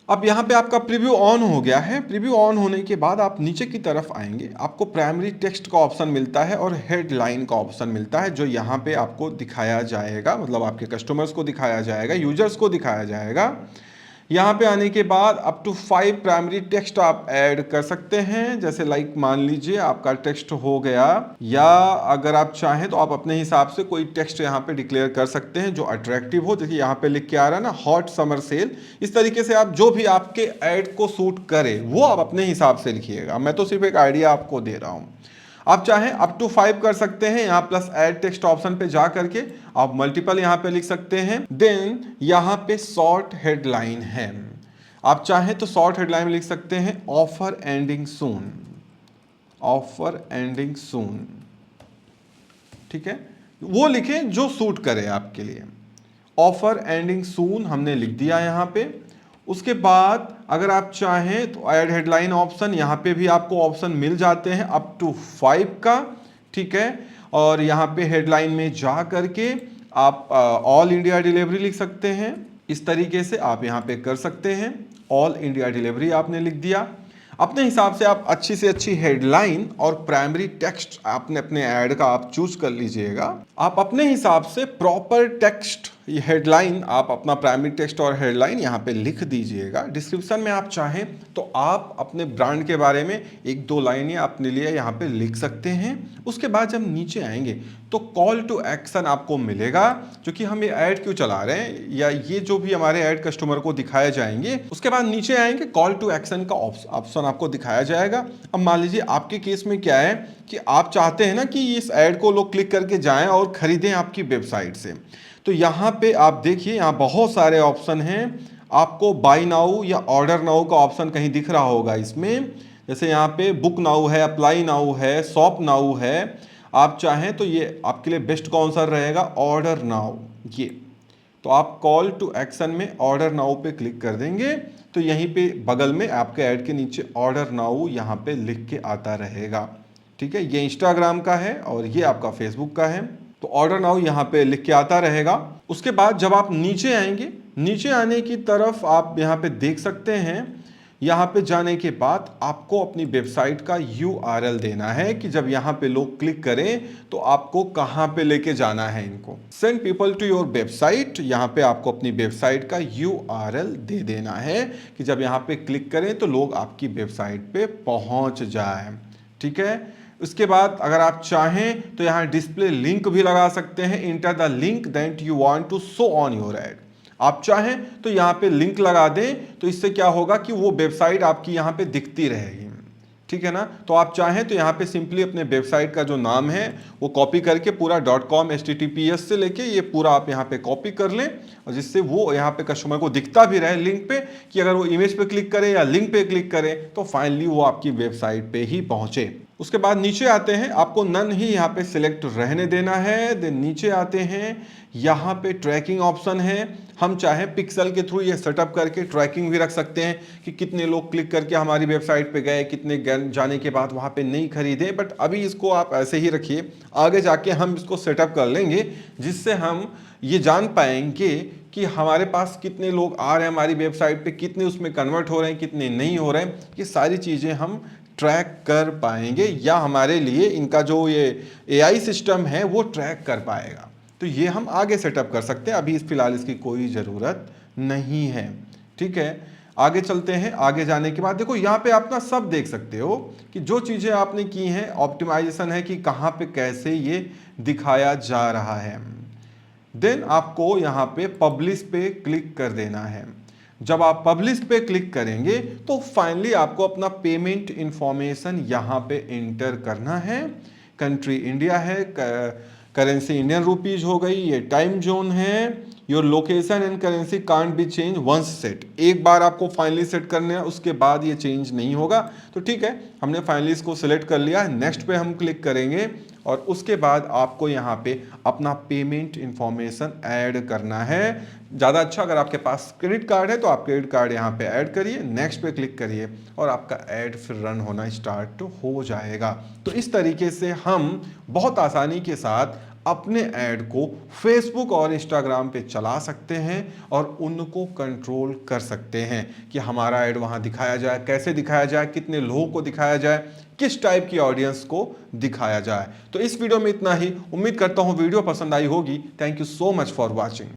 अब यहाँ पे आपका प्रीव्यू ऑन हो गया है। प्रीव्यू ऑन होने के बाद आप नीचे की तरफ आएंगे, आपको प्राइमरी टेक्स्ट का ऑप्शन मिलता है और हेडलाइन का ऑप्शन मिलता है, जो यहाँ पे आपको दिखाया जाएगा, मतलब आपके कस्टमर्स को दिखाया जाएगा, यूजर्स को दिखाया जाएगा। यहाँ पे आने के बाद अप टू 5 प्राइमरी टेक्स्ट आप ऐड कर सकते हैं। जैसे लाइक मान लीजिए आपका टेक्स्ट हो गया, या अगर आप चाहें तो आप अपने हिसाब से कोई टेक्स्ट यहाँ पे डिक्लेयर कर सकते हैं जो अट्रैक्टिव हो। देखिए यहाँ पे लिख के आ रहा है ना, हॉट समर सेल। इस तरीके से आप जो भी आपके ऐड को सूट करे वो आप अपने हिसाब से लिखिएगा। मैं तो सिर्फ एक आइडिया आपको दे रहा हूँ। आप चाहें अप टू 5 कर सकते हैं। यहाँ प्लस ऐड टेक्स्ट ऑप्शन पे जा करके आप मल्टीपल यहाँ पे लिख सकते हैं। देन यहाँ पे शॉर्ट हेडलाइन है, आप चाहें तो शॉर्ट हेडलाइन लिख सकते हैं ऑफर एंडिंग सून, ऑफर एंडिंग सून, ठीक है। वो लिखें जो सूट करे आपके लिए। ऑफर एंडिंग सून हमने लिख दिया यहाँ पे। उसके बाद अगर आप चाहें तो ऐड हेडलाइन ऑप्शन, यहाँ पे भी आपको ऑप्शन मिल जाते हैं अप टू 5 का, ठीक है। और यहाँ पे हेडलाइन में जा करके आप ऑल इंडिया डिलीवरी लिख सकते हैं। इस तरीके से आप यहाँ पे कर सकते हैं। ऑल इंडिया डिलीवरी आपने लिख दिया। अपने हिसाब से आप अच्छी से अच्छी हेडलाइन और प्राइमरी टेक्स्ट आपने अपने ऐड का आप चूज कर लीजिएगा। आप अपने हिसाब से प्रॉपर टेक्स्ट हेडलाइन, आप अपना प्राइमरी टेक्स्ट और हेडलाइन यहाँ पे लिख दीजिएगा। डिस्क्रिप्शन में आप चाहें तो आप अपने ब्रांड के बारे में 1-2 लाइनें अपने लिए यहाँ पे लिख सकते हैं। उसके बाद जब नीचे आएंगे तो कॉल टू एक्शन आपको मिलेगा, क्योंकि हम ये ऐड क्यों चला रहे हैं या ये जो भी हमारे ऐड कस्टमर को दिखाए जाएंगे। उसके बाद नीचे आएंगे, कॉल टू एक्शन का ऑप्शन आपको दिखाया जाएगा। अब मान लीजिए आपके केस में क्या है कि आप चाहते हैं ना कि इस ऐड को लोग क्लिक करके जाएं और खरीदें आपकी वेबसाइट से, तो यहाँ पे आप देखिए यहाँ बहुत सारे ऑप्शन हैं। आपको बाय नाउ या ऑर्डर नाउ का ऑप्शन कहीं दिख रहा होगा इसमें। जैसे यहाँ पे बुक नाउ है, अप्लाई नाउ है, शॉप नाउ है। आप चाहें तो ये आपके लिए बेस्ट कौन सा रहेगा, ऑर्डर नाउ। ये तो आप कॉल टू एक्शन में ऑर्डर नाउ पे क्लिक कर देंगे तो यहीं पे बगल में आपके ऐड के नीचे ऑर्डर नाउ यहाँ पे लिख के आता रहेगा। ठीक है, ये इंस्टाग्राम का है और ये आपका फेसबुक का है। तो ऑर्डर नाउ यहाँ पे लिख के आता रहेगा। उसके बाद जब आप नीचे आएंगे, नीचे आने की तरफ आप यहाँ पे देख सकते हैं, यहाँ पे जाने के बाद आपको अपनी वेबसाइट का URL देना है कि जब यहाँ पे लोग क्लिक करें तो आपको कहाँ पे लेके जाना है इनको। Send people to your website, यहाँ पे आपको अपनी वेबसाइट का URL दे देना है कि जब यहाँ पे क्लिक करें तो लोग आपकी वेबसाइट पे पहुँच जाए। ठीक है, उसके बाद अगर आप चाहें तो यहाँ डिस्प्ले लिंक भी लगा सकते हैं, enter the link that you want to show on your ad. आप चाहें तो यहाँ पे लिंक लगा दें तो इससे क्या होगा कि वो वेबसाइट आपकी यहाँ पे दिखती रहेगी। ठीक है ना, तो आप चाहें तो यहाँ पे सिंपली अपने वेबसाइट का जो नाम है वो कॉपी करके पूरा .com HTTPS से लेके ये पूरा आप यहाँ पे कॉपी कर लें और जिससे वो यहाँ पे कस्टमर को दिखता भी रहे लिंक पे कि अगर वो इमेज पे क्लिक करे या लिंक पे क्लिक करे तो फाइनली वो आपकी वेबसाइट पे ही पहुंचे। उसके बाद नीचे आते हैं, आपको नन ही यहाँ पे सिलेक्ट रहने देना है। देन नीचे आते हैं, यहाँ पे ट्रैकिंग ऑप्शन है। हम चाहे पिक्सल के थ्रू ये सेटअप करके ट्रैकिंग भी रख सकते हैं कि कितने लोग क्लिक करके हमारी वेबसाइट पे गए, कितने जाने के बाद वहाँ पे नहीं खरीदे। बट अभी इसको आप ऐसे ही रखिए, आगे जाके हम इसको सेटअप कर लेंगे जिससे हम ये जान पाएंगे कि हमारे पास कितने लोग आ रहे हैं हमारी वेबसाइट पे, कितने उसमें कन्वर्ट हो रहे हैं, कितने नहीं हो रहे हैं। ये सारी चीज़ें हम ट्रैक कर पाएंगे या हमारे लिए इनका जो ये AI सिस्टम है वो ट्रैक कर पाएगा। तो ये हम आगे सेटअप कर सकते हैं, अभी इस फिलहाल इसकी कोई ज़रूरत नहीं है। ठीक है, आगे चलते हैं। आगे जाने के बाद देखो यहाँ पे आप ना सब देख सकते हो कि जो चीज़ें आपने की हैं, ऑप्टिमाइजेशन है कि कहाँ पे कैसे ये दिखाया जा रहा है। देन आपको यहाँ पे पब्लिश पे क्लिक कर देना है। जब आप पब्लिश पे क्लिक करेंगे तो फाइनली आपको अपना पेमेंट इंफॉर्मेशन यहाँ पे एंटर करना है। कंट्री इंडिया है, करेंसी इंडियन रुपीज हो गई, ये टाइम जोन है, your location and currency can't be change once set. एक बार आपको फाइनली सेट करने हैं, उसके बाद ये चेंज नहीं होगा। तो ठीक है, हमने फाइनली इसको सिलेक्ट कर लिया है। नेक्स्ट पे हम क्लिक करेंगे और उसके बाद आपको यहाँ पे अपना पेमेंट इंफॉर्मेशन ऐड करना है। ज़्यादा अच्छा अगर आपके पास क्रेडिट कार्ड है तो आप क्रेडिट कार्ड यहाँ पे ऐड करिए, नेक्स्ट पे क्लिक करिए और आपका ऐड फिर रन होना स्टार्ट हो जाएगा। तो इस तरीके से हम बहुत आसानी के साथ अपने ऐड को फेसबुक और इंस्टाग्राम पे चला सकते हैं और उनको कंट्रोल कर सकते हैं कि हमारा ऐड वहाँ दिखाया जाए, कैसे दिखाया जाए, कितने लोगों को दिखाया जाए, किस टाइप की ऑडियंस को दिखाया जाए। तो इस वीडियो में इतना ही। उम्मीद करता हूँ वीडियो पसंद आई होगी। Thank you so much for watching.